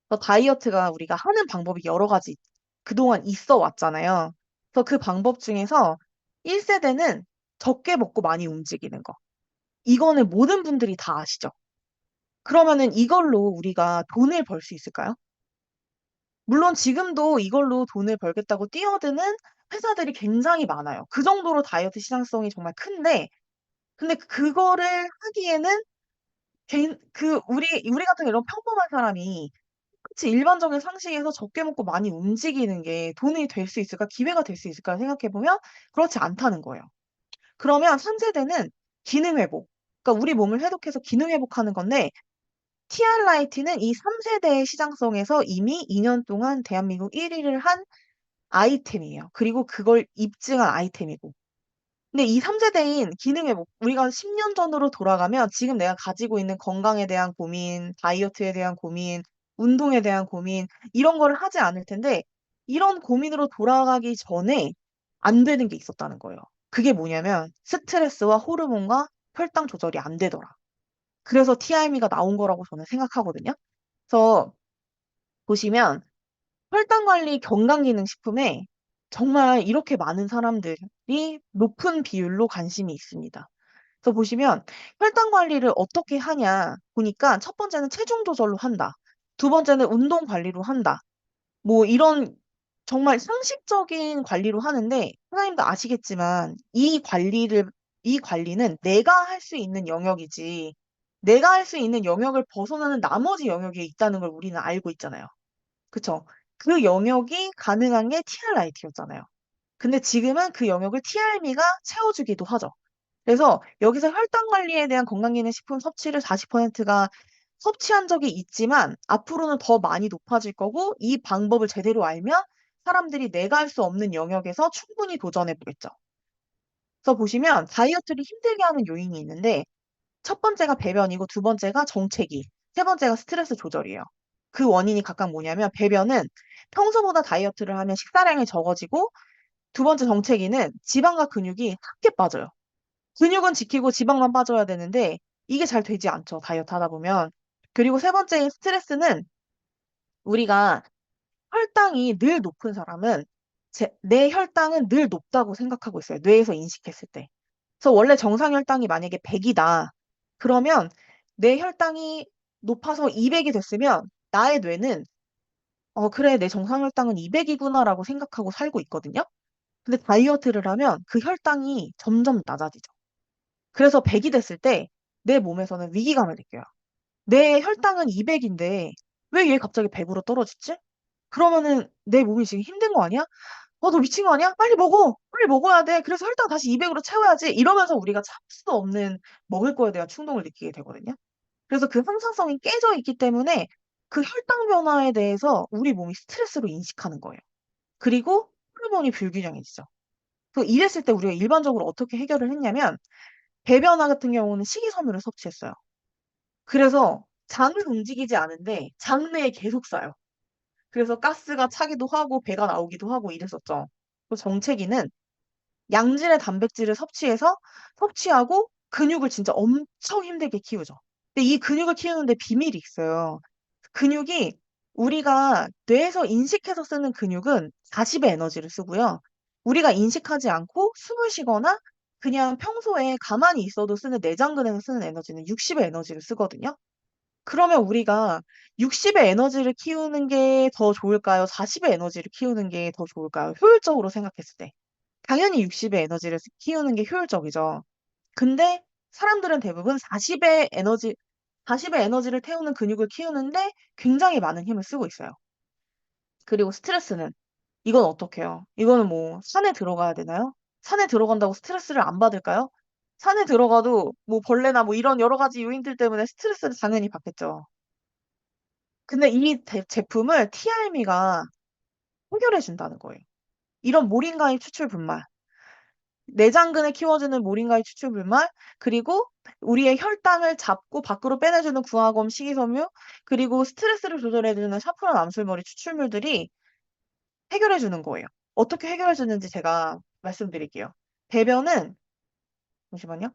Speaker 1: 그래서 다이어트가 우리가 하는 방법이 여러 가지 그동안 있어 왔잖아요. 그래서 그 방법 중에서 1세대는 적게 먹고 많이 움직이는 거. 이거는 모든 분들이 다 아시죠? 그러면은 이걸로 우리가 돈을 벌 수 있을까요? 물론 지금도 이걸로 돈을 벌겠다고 뛰어드는 회사들이 굉장히 많아요. 그 정도로 다이어트 시장성이 정말 큰데, 근데 그거를 하기에는 우리 같은 이런 평범한 사람이 그치, 일반적인 상식에서 적게 먹고 많이 움직이는 게 돈이 될 수 있을까, 기회가 될 수 있을까 생각해보면 그렇지 않다는 거예요. 그러면 3세대는 기능 회복. 그러니까 우리 몸을 해독해서 기능 회복하는 건데 TR라이트는 이 3세대의 시장성에서 이미 2년 동안 대한민국 1위를 한 아이템이에요. 그리고 그걸 입증한 아이템이고. 근데 이 3세대인 기능 회복, 우리가 10년 전으로 돌아가면 지금 내가 가지고 있는 건강에 대한 고민, 다이어트에 대한 고민, 운동에 대한 고민, 이런 거를 하지 않을 텐데, 이런 고민으로 돌아가기 전에 안 되는 게 있었다는 거예요. 그게 뭐냐면, 스트레스와 호르몬과 혈당 조절이 안 되더라. 그래서 TIM이가 나온 거라고 저는 생각하거든요. 그래서 보시면, 혈당관리 건강기능식품에 정말 이렇게 많은 사람들이 높은 비율로 관심이 있습니다. 그래서 보시면 혈당 관리를 어떻게 하냐 보니까 첫 번째는 체중 조절로 한다. 두 번째는 운동 관리로 한다. 뭐 이런 정말 상식적인 관리로 하는데 선생님도 아시겠지만 이 관리는 내가 할 수 있는 영역이지 내가 할 수 있는 영역을 벗어나는 나머지 영역에 있다는 걸 우리는 알고 있잖아요. 그쵸? 그 영역이 가능한 게 TRIT였잖아요. 근데 지금은 그 영역을 TRM이가 채워주기도 하죠. 그래서 여기서 혈당 관리에 대한 건강기능식품 섭취를 40%가 섭취한 적이 있지만 앞으로는 더 많이 높아질 거고 이 방법을 제대로 알면 사람들이 내가 할 수 없는 영역에서 충분히 도전해 보겠죠. 그래서 보시면 다이어트를 힘들게 하는 요인이 있는데 첫 번째가 배변이고 두 번째가 정체기, 세 번째가 스트레스 조절이에요. 그 원인이 각각 뭐냐면 배변은 평소보다 다이어트를 하면 식사량이 적어지고 두 번째 정체기는 지방과 근육이 함께 빠져요. 근육은 지키고 지방만 빠져야 되는데 이게 잘 되지 않죠. 다이어트 하다 보면. 그리고 세 번째인 스트레스는 우리가 혈당이 늘 높은 사람은 내 혈당은 늘 높다고 생각하고 있어요. 뇌에서 인식했을 때. 그래서 원래 정상 혈당이 만약에 100이다. 그러면 내 혈당이 높아서 200이 됐으면 나의 뇌는 그래, 내 정상 혈당은 200이구나라고 생각하고 살고 있거든요. 근데 다이어트를 하면 그 혈당이 점점 낮아지죠. 그래서 100이 됐을 때 내 몸에서는 위기감을 느껴요. 내 혈당은 200인데 왜 얘 갑자기 100으로 떨어지지? 그러면은 내 몸이 지금 힘든 거 아니야? 너 미친 거 아니야? 빨리 먹어! 빨리 먹어야 돼! 그래서 혈당 다시 200으로 채워야지! 이러면서 우리가 참을 수 없는 먹을 거에 대한 충동을 느끼게 되거든요. 그래서 그 항상성이 깨져 있기 때문에 그 혈당 변화에 대해서 우리 몸이 스트레스로 인식하는 거예요. 그리고 호르몬이 불균형해지죠. 이랬을 때 우리가 일반적으로 어떻게 해결을 했냐면 배변화 같은 경우는 식이섬유를 섭취했어요. 그래서 장은 움직이지 않은데 장내에 계속 쌓여. 그래서 가스가 차기도 하고 배가 나오기도 하고 이랬었죠. 또 정체기는 양질의 단백질을 섭취하고 근육을 진짜 엄청 힘들게 키우죠. 근데 이 근육을 키우는데 비밀이 있어요. 근육이 우리가 뇌에서 인식해서 쓰는 근육은 40의 에너지를 쓰고요. 우리가 인식하지 않고 숨을 쉬거나 그냥 평소에 가만히 있어도 쓰는 내장근에서 쓰는 에너지는 60의 에너지를 쓰거든요. 그러면 우리가 60의 에너지를 키우는 게 더 좋을까요? 40의 에너지를 키우는 게 더 좋을까요? 효율적으로 생각했을 때. 당연히 60의 에너지를 키우는 게 효율적이죠. 근데 사람들은 대부분 40의 에너지를 태우는 근육을 키우는데 굉장히 많은 힘을 쓰고 있어요. 그리고 스트레스는 이건 어떻게 해요? 이거는 뭐 산에 들어가야 되나요? 산에 들어간다고 스트레스를 안 받을까요? 산에 들어가도 뭐 벌레나 뭐 이런 여러 가지 요인들 때문에 스트레스를 당연히 받겠죠. 근데 이 제품을 TRM이가 해결해 준다는 거예요. 이런 모링가의 추출 분말, 내장근에 키워주는 모링가의 추출 분말, 그리고 우리의 혈당을 잡고 밖으로 빼내주는 구하검 식이섬유, 그리고 스트레스를 조절해주는 샤프란 암술머리 추출물들이 해결해 주는 거예요. 어떻게 해결해 주는지 제가 말씀드릴게요. 배변은, 잠시만요.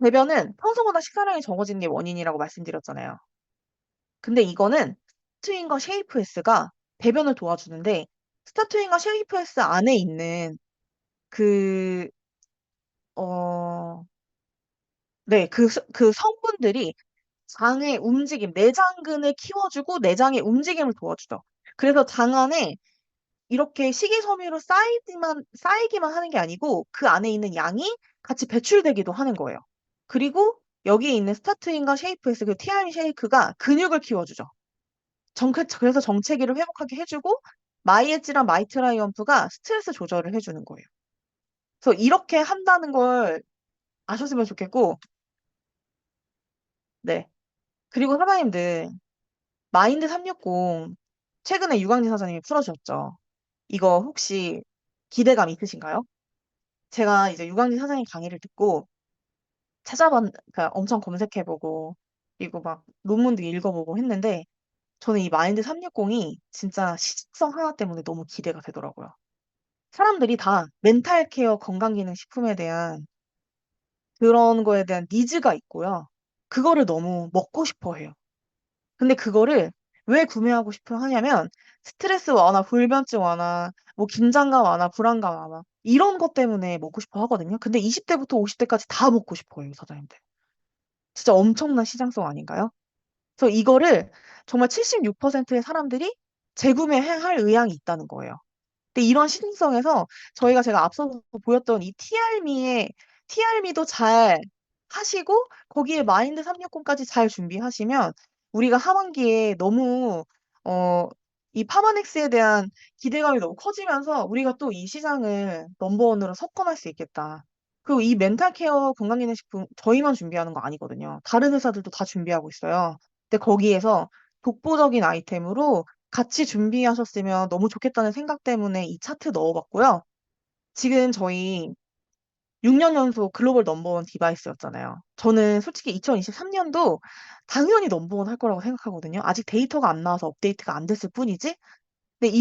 Speaker 1: 배변은 평소보다 식사량이 적어지는 게 원인이라고 말씀드렸잖아요. 근데 이거는 스타트윈과 쉐이프에스가 배변을 도와주는데 스타트윈과 쉐이프에스 안에 있는 그, 어, 네, 그 성분들이 장의 움직임, 내장근을 키워주고 내장의 움직임을 도와주죠. 그래서 장 안에 이렇게 식이섬유로 쌓이기만 하는 게 아니고 그 안에 있는 양이 같이 배출되기도 하는 거예요. 그리고 여기 있는 스타트인과 쉐이프에서 그 티알미 쉐이크가 근육을 키워주죠. 그래서 정체기를 회복하게 해주고 마이엣지랑 마이트라이언프가 스트레스 조절을 해주는 거예요. 그래서 이렇게 한다는 걸 아셨으면 좋겠고, 네. 그리고 사장님들 마인드 360 최근에 유광진 사장님이 풀어주셨죠. 이거 혹시 기대감 있으신가요? 제가 이제 유광진 사장님 강의를 듣고 그러니까 엄청 검색해보고 그리고 막 논문도 읽어보고 했는데 저는 이 마인드 360이 진짜 시집성 하나 때문에 너무 기대가 되더라고요. 사람들이 다 멘탈 케어 건강기능식품에 대한 그런 거에 대한 니즈가 있고요. 그거를 너무 먹고 싶어 해요. 근데 그거를 왜 구매하고 싶어 하냐면 스트레스 완화, 불면증 완화, 뭐 긴장감 완화, 불안감 완화 이런 것 때문에 먹고 싶어 하거든요. 근데 20대부터 50대까지 다 먹고 싶어 해요, 사장님들. 진짜 엄청난 시장성 아닌가요? 그래서 이거를 정말 76%의 사람들이 재구매할 의향이 있다는 거예요. 근데 이런 시중성에서 제가 앞서서 보였던 이 TRM도 잘 하시고 거기에 마인드 360까지 잘 준비하시면 우리가 하반기에 너무 어, 이 파마넥스에 대한 기대감이 너무 커지면서 우리가 또 이 시장을 넘버원으로 석권할 수 있겠다. 그리고 이 멘탈 케어 건강기능식품 저희만 준비하는 거 아니거든요. 다른 회사들도 다 준비하고 있어요. 근데 거기에서 독보적인 아이템으로 같이 준비하셨으면 너무 좋겠다는 생각 때문에 이 차트 넣어봤고요. 지금 저희 6년 연속 글로벌 넘버원 디바이스였잖아요. 저는 솔직히 2023년도 당연히 넘버원 할 거라고 생각하거든요. 아직 데이터가 안 나와서 업데이트가 안 됐을 뿐이지. 근데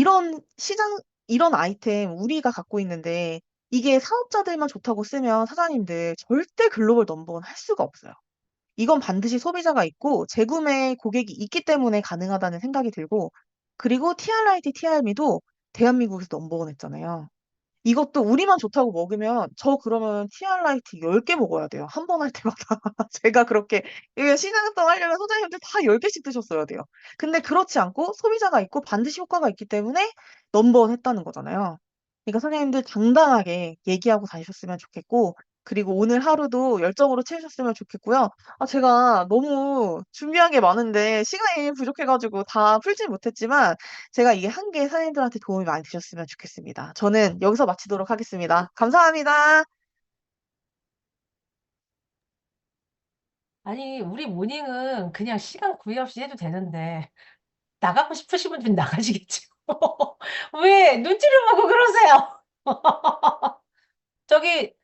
Speaker 1: 이런 아이템 우리가 갖고 있는데 이게 사업자들만 좋다고 쓰면 사장님들 절대 글로벌 넘버원 할 수가 없어요. 이건 반드시 소비자가 있고 재구매 고객이 있기 때문에 가능하다는 생각이 들고 그리고 TRIT, TRM도 대한민국에서 넘버원 했잖아요. 이것도 우리만 좋다고 먹으면 저 그러면 TRIT 10개 먹어야 돼요. 한 번 할 때마다. 제가 그렇게 이게 시장성 하려면 소장님들 다 10개씩 드셨어야 돼요. 근데 그렇지 않고 소비자가 있고 반드시 효과가 있기 때문에 넘버원 했다는 거잖아요. 그러니까 선생님들 당당하게 얘기하고 다니셨으면 좋겠고 그리고 오늘 하루도 열정으로 채우셨으면 좋겠고요. 아, 제가 너무 준비한 게 많은데 시간이 부족해가지고 다 풀지 못했지만 제가 이게 한 개 사연들한테 도움이 많이 되셨으면 좋겠습니다. 저는 여기서 마치도록 하겠습니다. 감사합니다.
Speaker 2: 아니, 우리 모닝은 그냥 시간 구애 없이 해도 되는데, 나가고 싶으신 분들은 나가시겠죠. 왜 눈치를 보고 그러세요? 저기,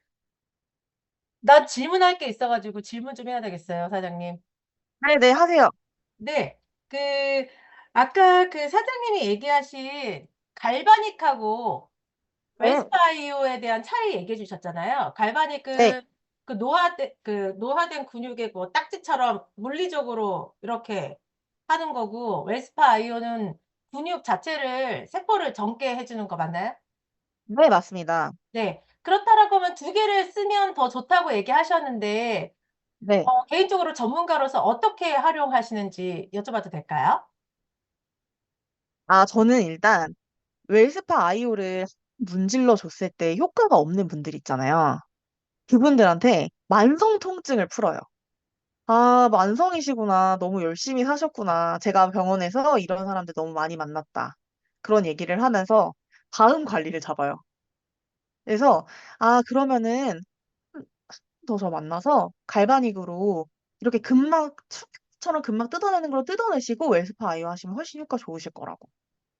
Speaker 2: 나 질문할 게 있어가지고 질문 좀 해야 되겠어요, 사장님.
Speaker 1: 네네, 하세요.
Speaker 2: 네, 그, 아까 그 사장님이 얘기하신 갈바닉하고
Speaker 1: 네,
Speaker 2: 웨스파이오에 대한 차이 얘기해 주셨잖아요.
Speaker 1: 네,
Speaker 2: 갈바닉은 그 노화된 근육의 뭐 딱지처럼 물리적으로 이렇게 하는 거고, 웨스파이오는 근육 자체를, 세포를 젊게 해주는 거 맞나요?
Speaker 1: 네, 맞습니다.
Speaker 2: 네. 그렇다라고 하면 두 개를 쓰면 더 좋다고 얘기하셨는데,
Speaker 1: 네.
Speaker 2: 개인적으로 전문가로서 어떻게 활용하시는지 여쭤봐도 될까요?
Speaker 1: 아, 저는 일단 웰스파 아이오를 문질러 줬을 때 효과가 없는 분들 있잖아요. 그분들한테 만성 통증을 풀어요. 아, 만성이시구나. 너무 열심히 사셨구나. 제가 병원에서 이런 사람들 너무 많이 만났다. 그런 얘기를 하면서 다음 관리를 잡아요. 그래서, 아, 그러면은 더 저 만나서 갈바닉으로 이렇게 수액처럼 금막 뜯어내는 걸 뜯어내시고 웰스파 아이오 하시면 훨씬 효과 좋으실 거라고.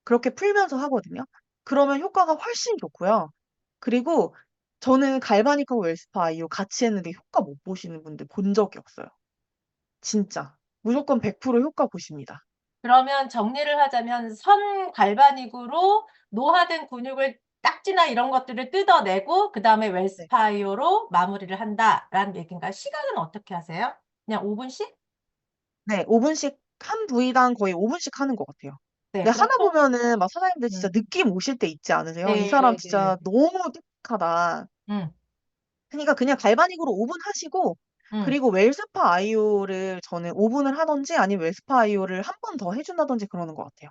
Speaker 1: 그렇게 풀면서 하거든요. 그러면 효과가 훨씬 좋고요. 그리고 저는 갈바닉하고 웰스파 아이오 같이 했는데 효과 못 보시는 분들 본 적이 없어요. 진짜. 무조건 100% 효과 보십니다.
Speaker 2: 그러면 정리를 하자면 선 갈바닉으로 노화된 근육을 딱지나 이런 것들을 뜯어내고 그 다음에
Speaker 1: 네.
Speaker 2: 웰스파이어로 마무리를 한다라는 얘기인가요? 시간은 어떻게 하세요? 그냥 5분씩?
Speaker 1: 네, 5분씩 한 부위당 거의 5분씩 하는 것 같아요.
Speaker 2: 네,
Speaker 1: 근데
Speaker 2: 그럼
Speaker 1: 하나 보면은 막 사장님들 진짜
Speaker 2: 음.
Speaker 1: 느낌 오실 때 있지 않으세요? 이 사람
Speaker 2: 네, 네.
Speaker 1: 진짜 너무 똑똑하다.
Speaker 2: 음,
Speaker 1: 그러니까 그냥 갈바닉으로 5분 하시고
Speaker 2: 음,
Speaker 1: 그리고 웰스파 아이오를 저는 5분을 하던지 아니면 웰스파 아이오를 한 번 더 해준다든지 그러는 것 같아요.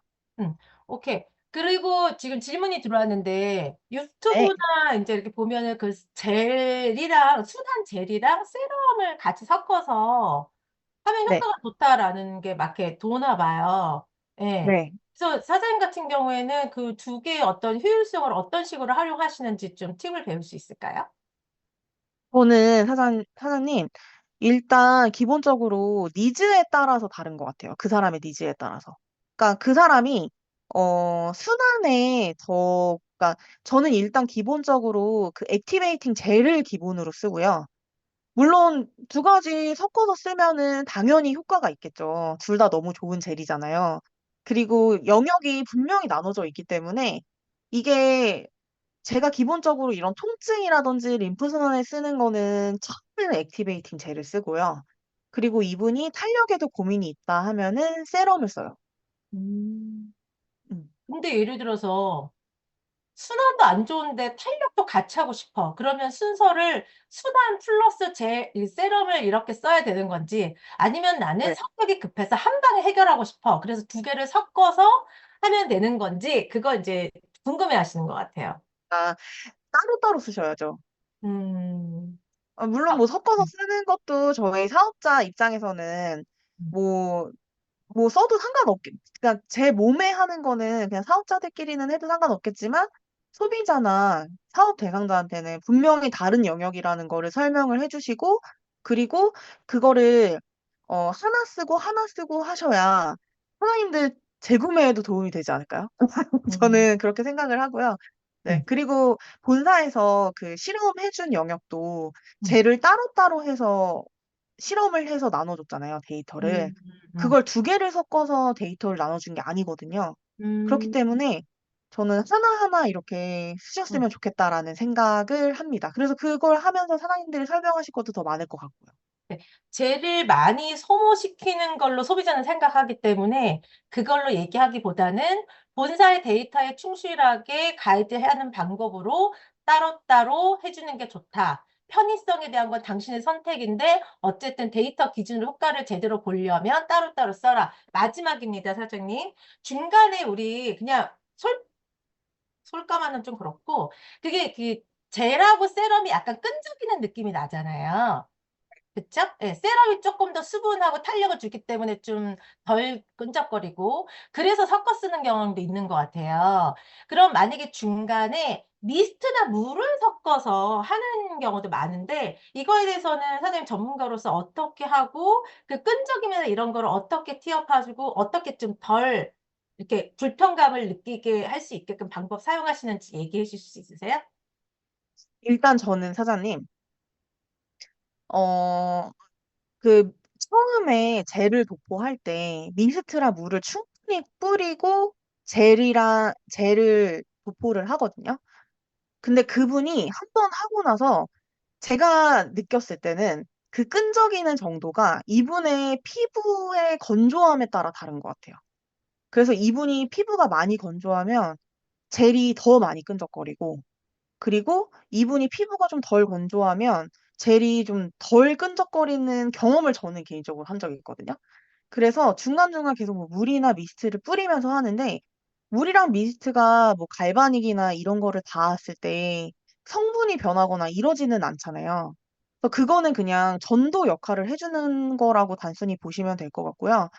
Speaker 2: 오케이. 그리고 지금 질문이 들어왔는데
Speaker 1: 네,
Speaker 2: 유튜브나 이제 이렇게 보면은 그 젤이랑 순한 젤이랑 세럼을 같이 섞어서 하면
Speaker 1: 네,
Speaker 2: 효과가 좋다라는 게 막 이렇게 도나 봐요. 예.
Speaker 1: 네.
Speaker 2: 그래서 사장님 같은 경우에는 그 두 개의 어떤 효율성을 어떤 식으로 활용하시는지 좀 팁을 배울 수 있을까요?
Speaker 1: 저는 사장님, 일단 기본적으로 니즈에 따라서 다른 것 같아요. 그 사람의 니즈에 따라서. 그러니까 그 사람이, 순환에 그러니까 저는 일단 기본적으로 그 액티베이팅 젤을 기본으로 쓰고요. 물론 두 가지 섞어서 쓰면은 당연히 효과가 있겠죠. 둘 다 너무 좋은 젤이잖아요. 그리고 영역이 분명히 나눠져 있기 때문에 이게 제가 기본적으로 이런 통증이라든지 림프순환에 쓰는 거는 처음에는 액티베이팅 젤을 쓰고요. 그리고 이분이 탄력에도 고민이 있다 하면은 세럼을 써요.
Speaker 2: 음.
Speaker 1: 음.
Speaker 2: 근데 예를 들어서 순환도 안 좋은데 탄력도 같이 하고 싶어. 그러면 순서를 순환 플러스 이 세럼을 이렇게 써야 되는 건지 아니면 나는
Speaker 1: 네.
Speaker 2: 성격이 급해서 한 방에 해결하고 싶어. 그래서 두 개를 섞어서 하면 되는 건지 그거 이제 궁금해 하시는 것 같아요.
Speaker 1: 아, 따로따로 쓰셔야죠.
Speaker 2: 음.
Speaker 1: 물론
Speaker 2: 아,
Speaker 1: 뭐 섞어서
Speaker 2: 음,
Speaker 1: 쓰는 것도 저희 사업자 입장에서는
Speaker 2: 음,
Speaker 1: 뭐 써도 그러니까 제 몸에 하는 거는 그냥 사업자들끼리는 해도 상관없겠지만, 소비자나 사업 대상자한테는 분명히 다른 영역이라는 거를 설명을 해주시고, 그리고 그거를, 하나 쓰고 하나 쓰고 하셔야 사장님들 재구매에도 도움이 되지 않을까요?
Speaker 2: 음,
Speaker 1: 저는 그렇게 생각을 하고요. 네.
Speaker 2: 음,
Speaker 1: 그리고 본사에서 그 실험해준 영역도
Speaker 2: 음,
Speaker 1: 쟤를 따로따로 해서 실험을 해서 나눠줬잖아요, 데이터를.
Speaker 2: 음, 음,
Speaker 1: 그걸 두 개를 섞어서 데이터를 나눠준 게 아니거든요. 그렇기
Speaker 2: 음,
Speaker 1: 때문에 저는 하나하나 이렇게
Speaker 2: 음.
Speaker 1: 쓰셨으면 좋겠다라는 생각을 합니다. 그래서 그걸 하면서 사장님들이 설명하실 것도 더 많을 것 같고요.
Speaker 2: 네. 젤을 많이 소모시키는 걸로 소비자는 생각하기 때문에 그걸로 얘기하기보다는 본사의 데이터에 충실하게 가이드하는 방법으로 따로따로 해주는 게 좋다. 편의성에 대한 건 당신의 선택인데 어쨌든 데이터 기준으로 효과를 제대로 보려면 따로따로 써라. 마지막입니다, 사장님. 중간에 우리 그냥 솔까마는 좀 그렇고 그게 그 젤하고 세럼이 약간 끈적이는 느낌이 나잖아요. 그쵸? 예, 세럼이 조금 더 수분하고 탄력을 주기 때문에 좀 덜 끈적거리고 그래서 섞어 쓰는 경험도 있는 것 같아요. 그럼 만약에 중간에 미스트나 물을 섞어서 하는 경우도 많은데 이거에 대해서는 사장님 전문가로서 어떻게 하고 그 끈적임이나 이런 거를 어떻게 티업해주고 어떻게 좀 덜 이렇게 불편감을 느끼게 할 수 있게끔 방법 사용하시는지 얘기해 주실 수 있으세요?
Speaker 1: 일단 저는 사장님, 어, 처음에 젤을 도포할 때 미스트랑 물을 충분히 뿌리고 젤을 도포를 하거든요. 근데 그분이 한 번 하고 나서 제가 느꼈을 때는 그 끈적이는 정도가 이분의 피부의 건조함에 따라 다른 것 같아요. 그래서 이분이 피부가 많이 건조하면 젤이 더 많이 끈적거리고, 그리고 이분이 피부가 좀 덜 건조하면 젤이 좀 덜 끈적거리는 경험을 저는 개인적으로 한 적이 있거든요. 그래서 중간중간 계속 뭐 물이나 미스트를 뿌리면서 하는데, 물이랑 미스트가 뭐 갈바닉이나 이런 거를 닿았을 때 성분이 변하거나 이러지는 않잖아요. 그래서 그거는 그냥 전도 역할을 해주는 거라고 단순히 보시면 될 것 같고요.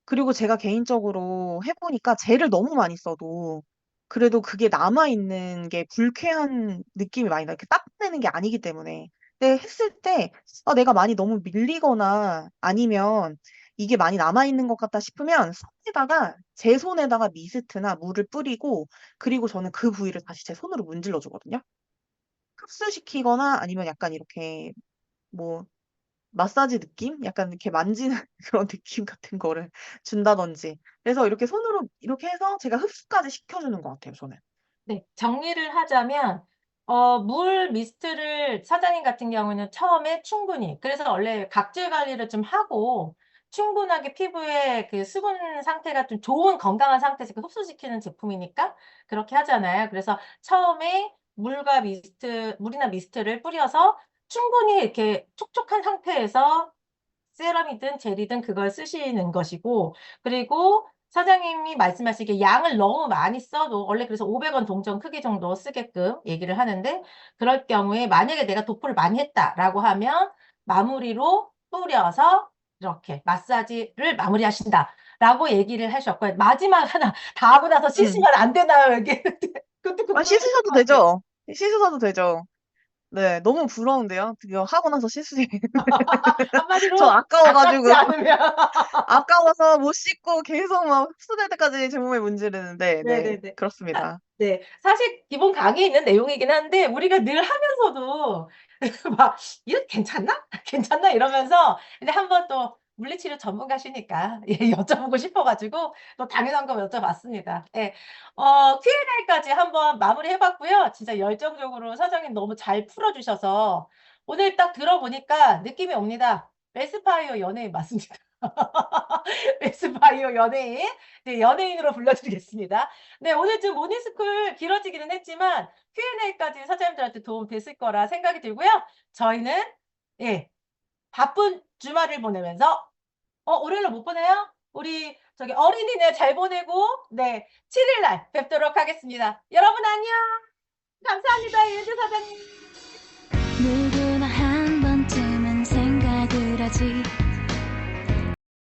Speaker 1: 그리고 제가 개인적으로 해보니까 젤을 너무 많이 써도 그래도 그게 남아있는 게 불쾌한 느낌이 많이 나요. 이렇게 닦아내는 게 아니기 때문에. 근데 했을 때, 내가 많이 너무 밀리거나 아니면 이게 많이 남아있는 것 같다 싶으면 제 손에다가 미스트나 물을 뿌리고, 그리고 저는 그 부위를 다시 제 손으로 문질러 주거든요. 흡수시키거나 아니면 약간 이렇게 뭐 마사지 느낌? 약간 이렇게 만지는 그런 느낌 같은 거를 준다든지. 그래서 이렇게 손으로 이렇게 해서 제가 흡수까지 시켜주는 것 같아요, 저는.
Speaker 2: 네, 정리를 하자면, 물 미스트를 사장님 같은 경우는 처음에 충분히, 그래서 원래 각질 관리를 좀 하고, 충분하게 피부의 그 수분 상태가 좀 좋은 건강한 상태에서 그 흡수시키는 제품이니까 그렇게 하잖아요. 그래서 처음에 물이나 미스트를 뿌려서 충분히 이렇게 촉촉한 상태에서 세럼이든 젤이든 그걸 쓰시는 것이고, 그리고 사장님이 말씀하시기에 양을 너무 많이 써도 원래 그래서 500원 동전 크기 정도 쓰게끔 얘기를 하는데 그럴 경우에 만약에 내가 도포를 많이 했다라고 하면 마무리로 뿌려서 이렇게 마사지를 마무리하신다라고 얘기를 하셨고요. 마지막 하나 다 하고 나서
Speaker 1: 음.
Speaker 2: 씻으면 안 되나요? 이게 그것도
Speaker 1: 아,
Speaker 2: 궁금하실
Speaker 1: 씻으셔도
Speaker 2: 것 같아요.
Speaker 1: 되죠. 씻으셔도 되죠. 네, 너무 부러운데요. 그거 하고 나서 씻으시. 저
Speaker 2: 한마디로 아깝지
Speaker 1: 아까워가지고,
Speaker 2: 않으면
Speaker 1: 아까워서 못 씻고 계속 막 흡수될 때까지 제 몸에 문지르는데, 네,
Speaker 2: 네네네.
Speaker 1: 그렇습니다.
Speaker 2: 네. 사실 기본 강의에 있는 내용이긴 한데 우리가 늘 하면서도 막 "이거 괜찮나? 괜찮나?" 이러면서 근데 한번 또 물리치료 전문가시니까 예 여쭤보고 싶어 가지고 또 당연한 거 여쭤봤습니다. 예. Q&A까지 한번 마무리해 봤고요. 진짜 열정적으로 사장님 너무 잘 풀어 주셔서 오늘 딱 들어보니까 느낌이 옵니다. 베스파이어 연예인 맞습니다. 베스파이어 연예인. 네 연예인으로 불러드리겠습니다. 네 오늘 좀 모닝스쿨 길어지기는 했지만 Q&A까지 사장님들한테 도움 됐을 거라 생각이 들고요. 저희는 예 바쁜 주말을 보내면서 월요일날 못 보내요? 우리 저기 어린이날 잘 보내고 네 7일 날 뵙도록 하겠습니다. 여러분 안녕. 감사합니다. 이은주 사장님.
Speaker 3: 누구나 한 번쯤은 생각을 하지